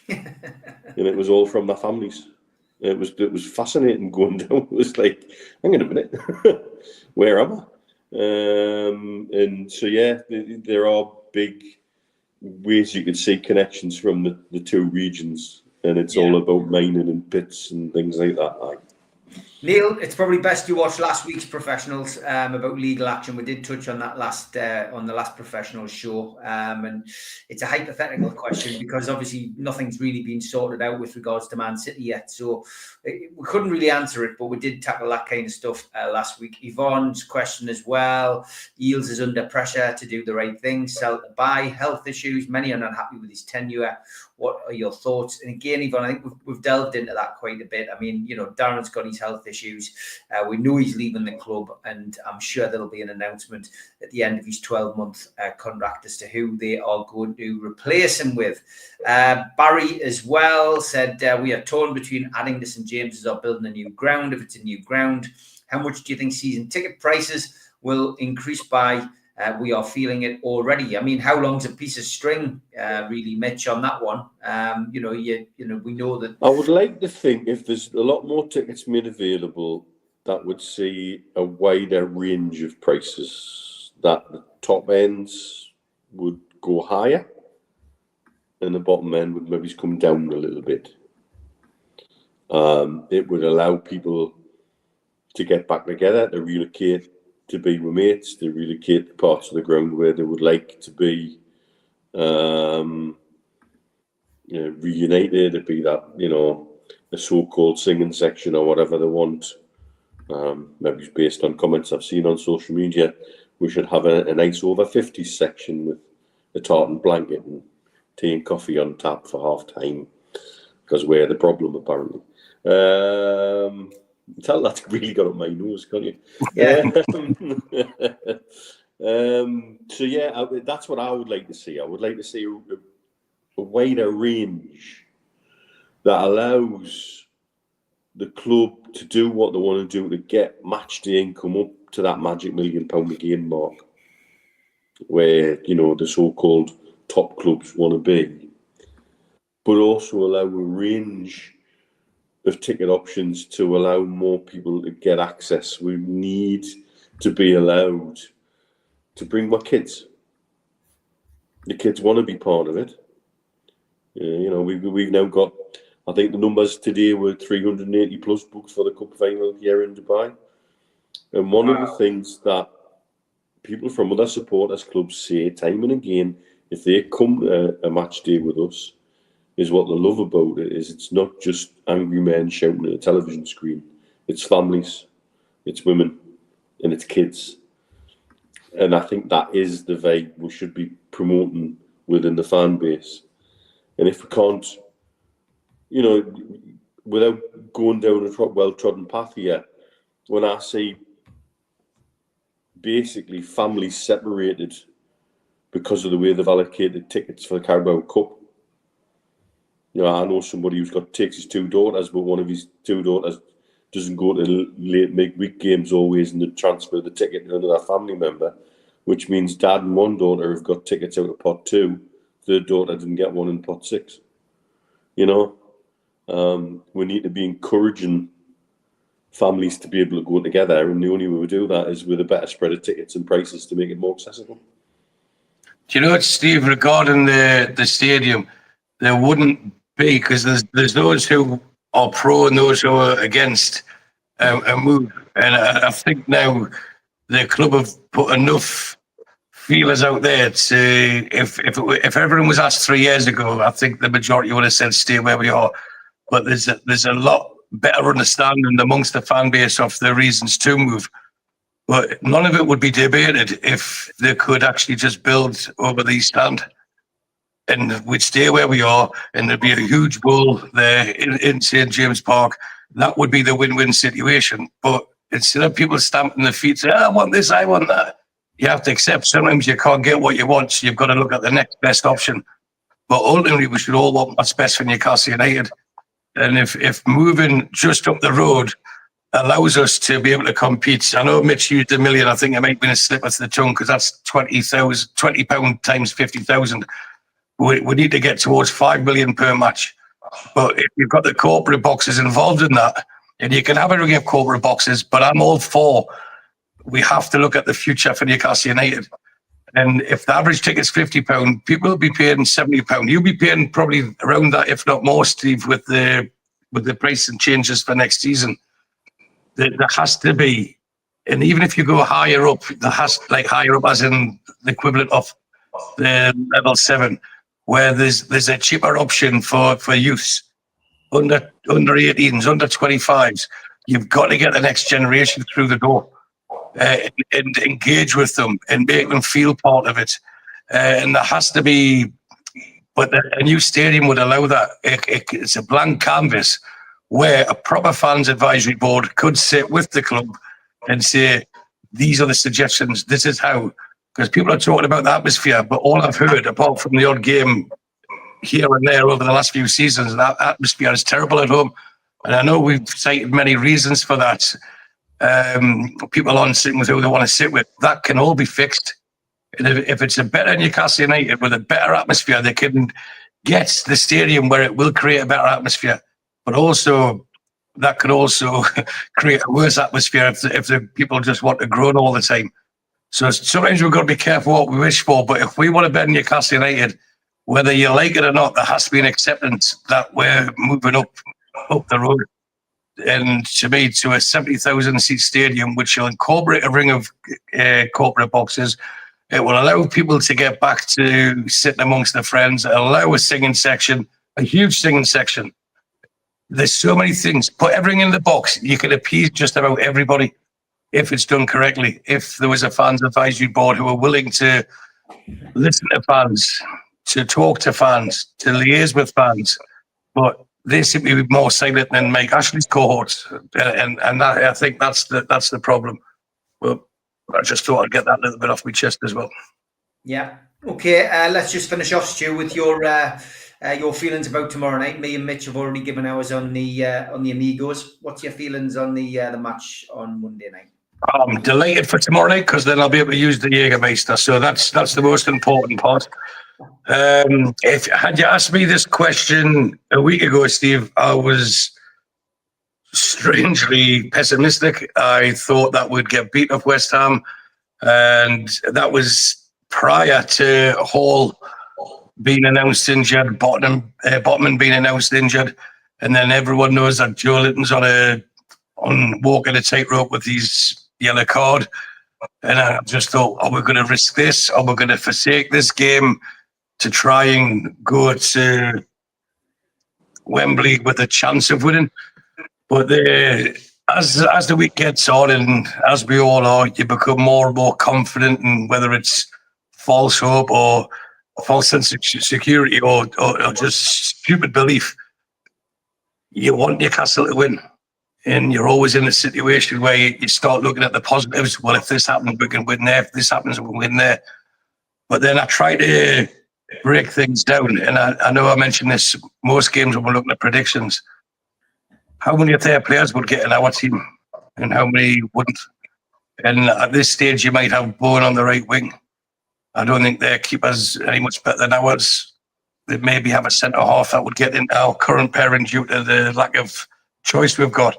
Speaker 4: And it was all from their families. It was fascinating going down. It was like, hang on a minute, where am I? And so yeah, there are big ways you could see connections from the two regions, and it's all about mining and pits and things like that.
Speaker 1: Neil, it's probably best you watch last week's Professionals about legal action. We did touch on that on the last professional show, and it's a hypothetical question because obviously nothing's really been sorted out with regards to Man City yet, so we couldn't really answer it, but we did tackle that kind of stuff last week. Yvonne's question as well: Eales is under pressure to do the right thing, sell to buy, health issues, many are not happy with his tenure. What are your thoughts? And again, Yvonne, I think we've delved into that quite a bit. I mean, you know, Darren's got his health issues. We know he's leaving the club, and I'm sure there'll be an announcement at the end of his 12-month contract as to who they are going to replace him with. Barry as well said, we are torn between adding to St James's or building a new ground. If it's a new ground, how much do you think season ticket prices will increase by? We are feeling it already. I mean, how long's a piece of string, really, Mitch, on that one? We know that.
Speaker 4: I would like to think if there's a lot more tickets made available, that would see a wider range of prices. That the top ends would go higher, and the bottom end would maybe come down a little bit. It would allow people to get back together, to relocate, to be with mates, to relocate to parts of the ground where they would like to be reunited, to be that, a so-called singing section or whatever they want. Maybe it's based on comments I've seen on social media. We should have a nice over 50s section with a tartan blanket and tea and coffee on tap for half time, because we're the problem apparently. Tell that really got up my nose, can't you?
Speaker 1: Yeah.
Speaker 4: So yeah, that's what I would like to see. I would like to see a wider range that allows the club to do what they want to do to get match day income up to that magic £1 million a game mark, where the so-called top clubs want to be, but also allow a range of ticket options to allow more people to get access. We need to be allowed to bring more kids. The kids want to be part of it. We've now got I think the numbers today were 380 plus books for the cup final here in Dubai. And one of the things that people from other supporters clubs say time and again, if they come to a match day with us, is what they love about it is it's not just angry men shouting at a television screen. It's families, it's women, and it's kids. And I think that is the vibe we should be promoting within the fan base. And if we can't, you know, without going down a well-trodden path here, when I see basically families separated because of the way they've allocated tickets for the Carabao Cup. You know, I know somebody who's takes his two daughters, but one of his two daughters doesn't go to late midweek games always, and they transfer the ticket to another family member, which means dad and one daughter have got tickets out of pot 2. Third daughter didn't get one in pot 6. You know, we need to be encouraging families to be able to go together, and the only way we do that is with a better spread of tickets and prices to make it more accessible.
Speaker 3: Do you know what, Steve, regarding the stadium, there wouldn't be, because there's those who are pro and those who are against a move. And I think now the club have put enough feelers out there to, if everyone was asked 3 years ago, I think the majority would have said stay where we are. But there's a lot better understanding amongst the fan base of the reasons to move. But none of it would be debated if they could actually just build over the East Stand. And we'd stay where we are, and there'd be a huge goal there in St. James Park. That would be the win-win situation. But instead of people stamping their feet, say, I want this, I want that, you have to accept sometimes you can't get what you want, so you've got to look at the next best option. But ultimately, we should all want what's best for Newcastle United. And if moving just up the road allows us to be able to compete, I know Mitch used $1 million, I think it might be a slip of the tongue, because that's £20 times 50,000. We need to get towards 5 million per match. But if you've got the corporate boxes involved in that, and you can have a ring of corporate boxes, but I'm all for, we have to look at the future for Newcastle United. And if the average ticket's £50, people will be paying £70. You'll be paying probably around that, if not more, Steve, with the pricing changes for next season. There has to be, and even if you go higher up, higher up as in the equivalent of the level 7, where there's a cheaper option for youths under 18s, under 25s. You've got to get the next generation through the door and engage with them and make them feel part of it. And there has to be, but a new stadium would allow that. It's a blank canvas where a proper fans advisory board could sit with the club and say, these are the suggestions, this is how. Because people are talking about the atmosphere, but all I've heard, apart from the odd game here and there over the last few seasons, that atmosphere is terrible at home. And I know we've cited many reasons for that. People aren't sitting with who they want to sit with. That can all be fixed. And if it's a better Newcastle United with a better atmosphere, they can get the stadium where it will create a better atmosphere. But also, that could also create a worse atmosphere if the people just want to groan all the time. So sometimes we've got to be careful what we wish for, but if we want to bet Newcastle United, whether you like it or not, there has to be an acceptance that we're moving up the road. And to me, to a 70,000 seat stadium, which will incorporate a ring of corporate boxes, it will allow people to get back to sitting amongst their friends, allow a singing section, a huge singing section. There's so many things. Put everything in the box. You can appease just about everybody. If it's done correctly, if there was a fans advisory board who are willing to listen to fans, to talk to fans, to liaise with fans, but they seem to be more silent than Mike Ashley's cohorts, and that, I think that's the problem. Well, I just thought I'd get that a little bit off my chest as well.
Speaker 1: Yeah. Okay. Let's just finish off, Stu, with your feelings about tomorrow night. Me and Mitch have already given ours on the Amigos. What's your feelings on the match on Monday night?
Speaker 3: I'm delighted for tomorrow night, because then I'll be able to use the Jägermeister. So that's the most important part. If had you asked me this question a week ago, Steve, I was strangely pessimistic. I thought that we'd get beat off West Ham, and that was prior to Hall being announced injured, Botman being announced injured. And then everyone knows that Joe Litton's on walking a tightrope with his yellow card. And I just thought, are we going to risk this? Are we going to forsake this game to try and go to Wembley with a chance of winning? But as the week gets on, and as we all are, you become more and more confident, and whether it's false hope or a false sense of security or just stupid belief, you want Newcastle to win. And you're always in a situation where you start looking at the positives. Well, if this happens, we can win there. If this happens, we can win there. But then I try to break things down. And I know I mentioned this most games when we're looking at predictions. How many of their players would get in our team and how many wouldn't? And at this stage, you might have Bowen on the right wing. I don't think their keeper's any much better than ours. They maybe have a centre half that would get in our current pairing due to the lack of choice we've got.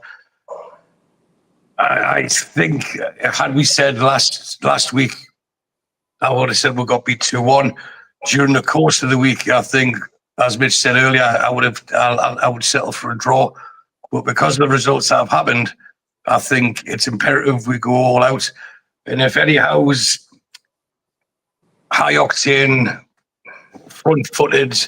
Speaker 3: I think had we said last week, I would have said we got beat 2-1. During the course of the week, I think, as Mitch said earlier, I would settle for a draw. But because of the results that have happened, I think it's imperative we go all out. And if anyhow's high octane, front-footed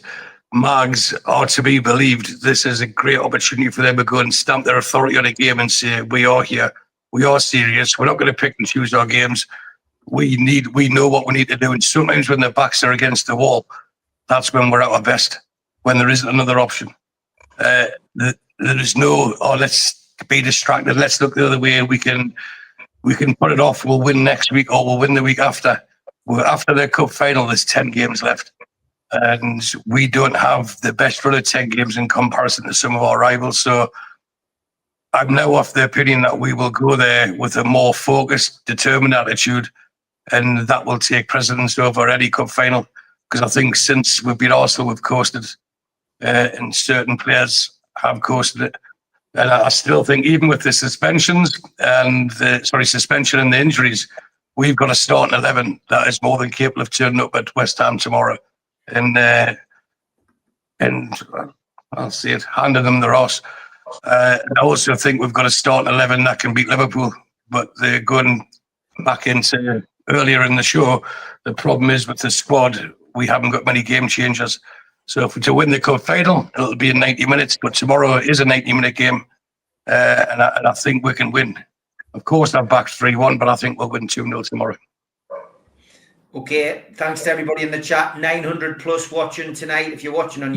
Speaker 3: mags are to be believed, this is a great opportunity for them to go and stamp their authority on a game and say, we are here, we are serious, we're not going to pick and choose our games. We know what we need to do. And sometimes when their backs are against the wall, that's when we're at our best, when there isn't another option. There is no, let's be distracted, let's look the other way, we can put it off, we'll win next week or we'll win the week after. After the cup final, there's 10 games left. And we don't have the best run of 10 games in comparison to some of our rivals. So I'm now of the opinion that we will go there with a more focused, determined attitude, and that will take precedence over any cup final. Because I think since we've beat Arsenal, we've coasted, and certain players have coasted it. And I still think even with the suspensions and suspension and the injuries, we've got a starting 11 that is more than capable of turning up at West Ham tomorrow. And I'll see it, handing them the Ross. I also think we've got a starting 11 that can beat Liverpool, but they're going back into earlier in the show. The problem is with the squad, we haven't got many game changers. So if we're to win the cup final, it'll be in 90 minutes, but tomorrow is a 90-minute game, and I think we can win. Of course, I'm back 3-1, but I think we'll win 2-0 tomorrow.
Speaker 1: Okay, thanks to everybody in the chat. 900 plus watching tonight. If you're watching on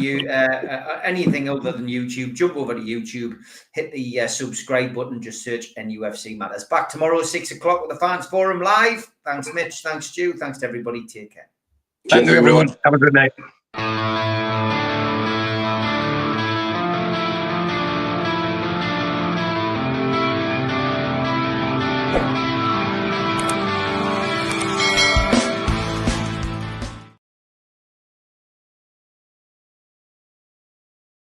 Speaker 1: anything other than YouTube, jump over to YouTube, hit the subscribe button, just search NUFC Matters. Back tomorrow, 6 o'clock with the Fans Forum live. Thanks, Mitch. Thanks, Stu. Thanks to everybody. Take care.
Speaker 3: Thank you, everyone. Have a good night.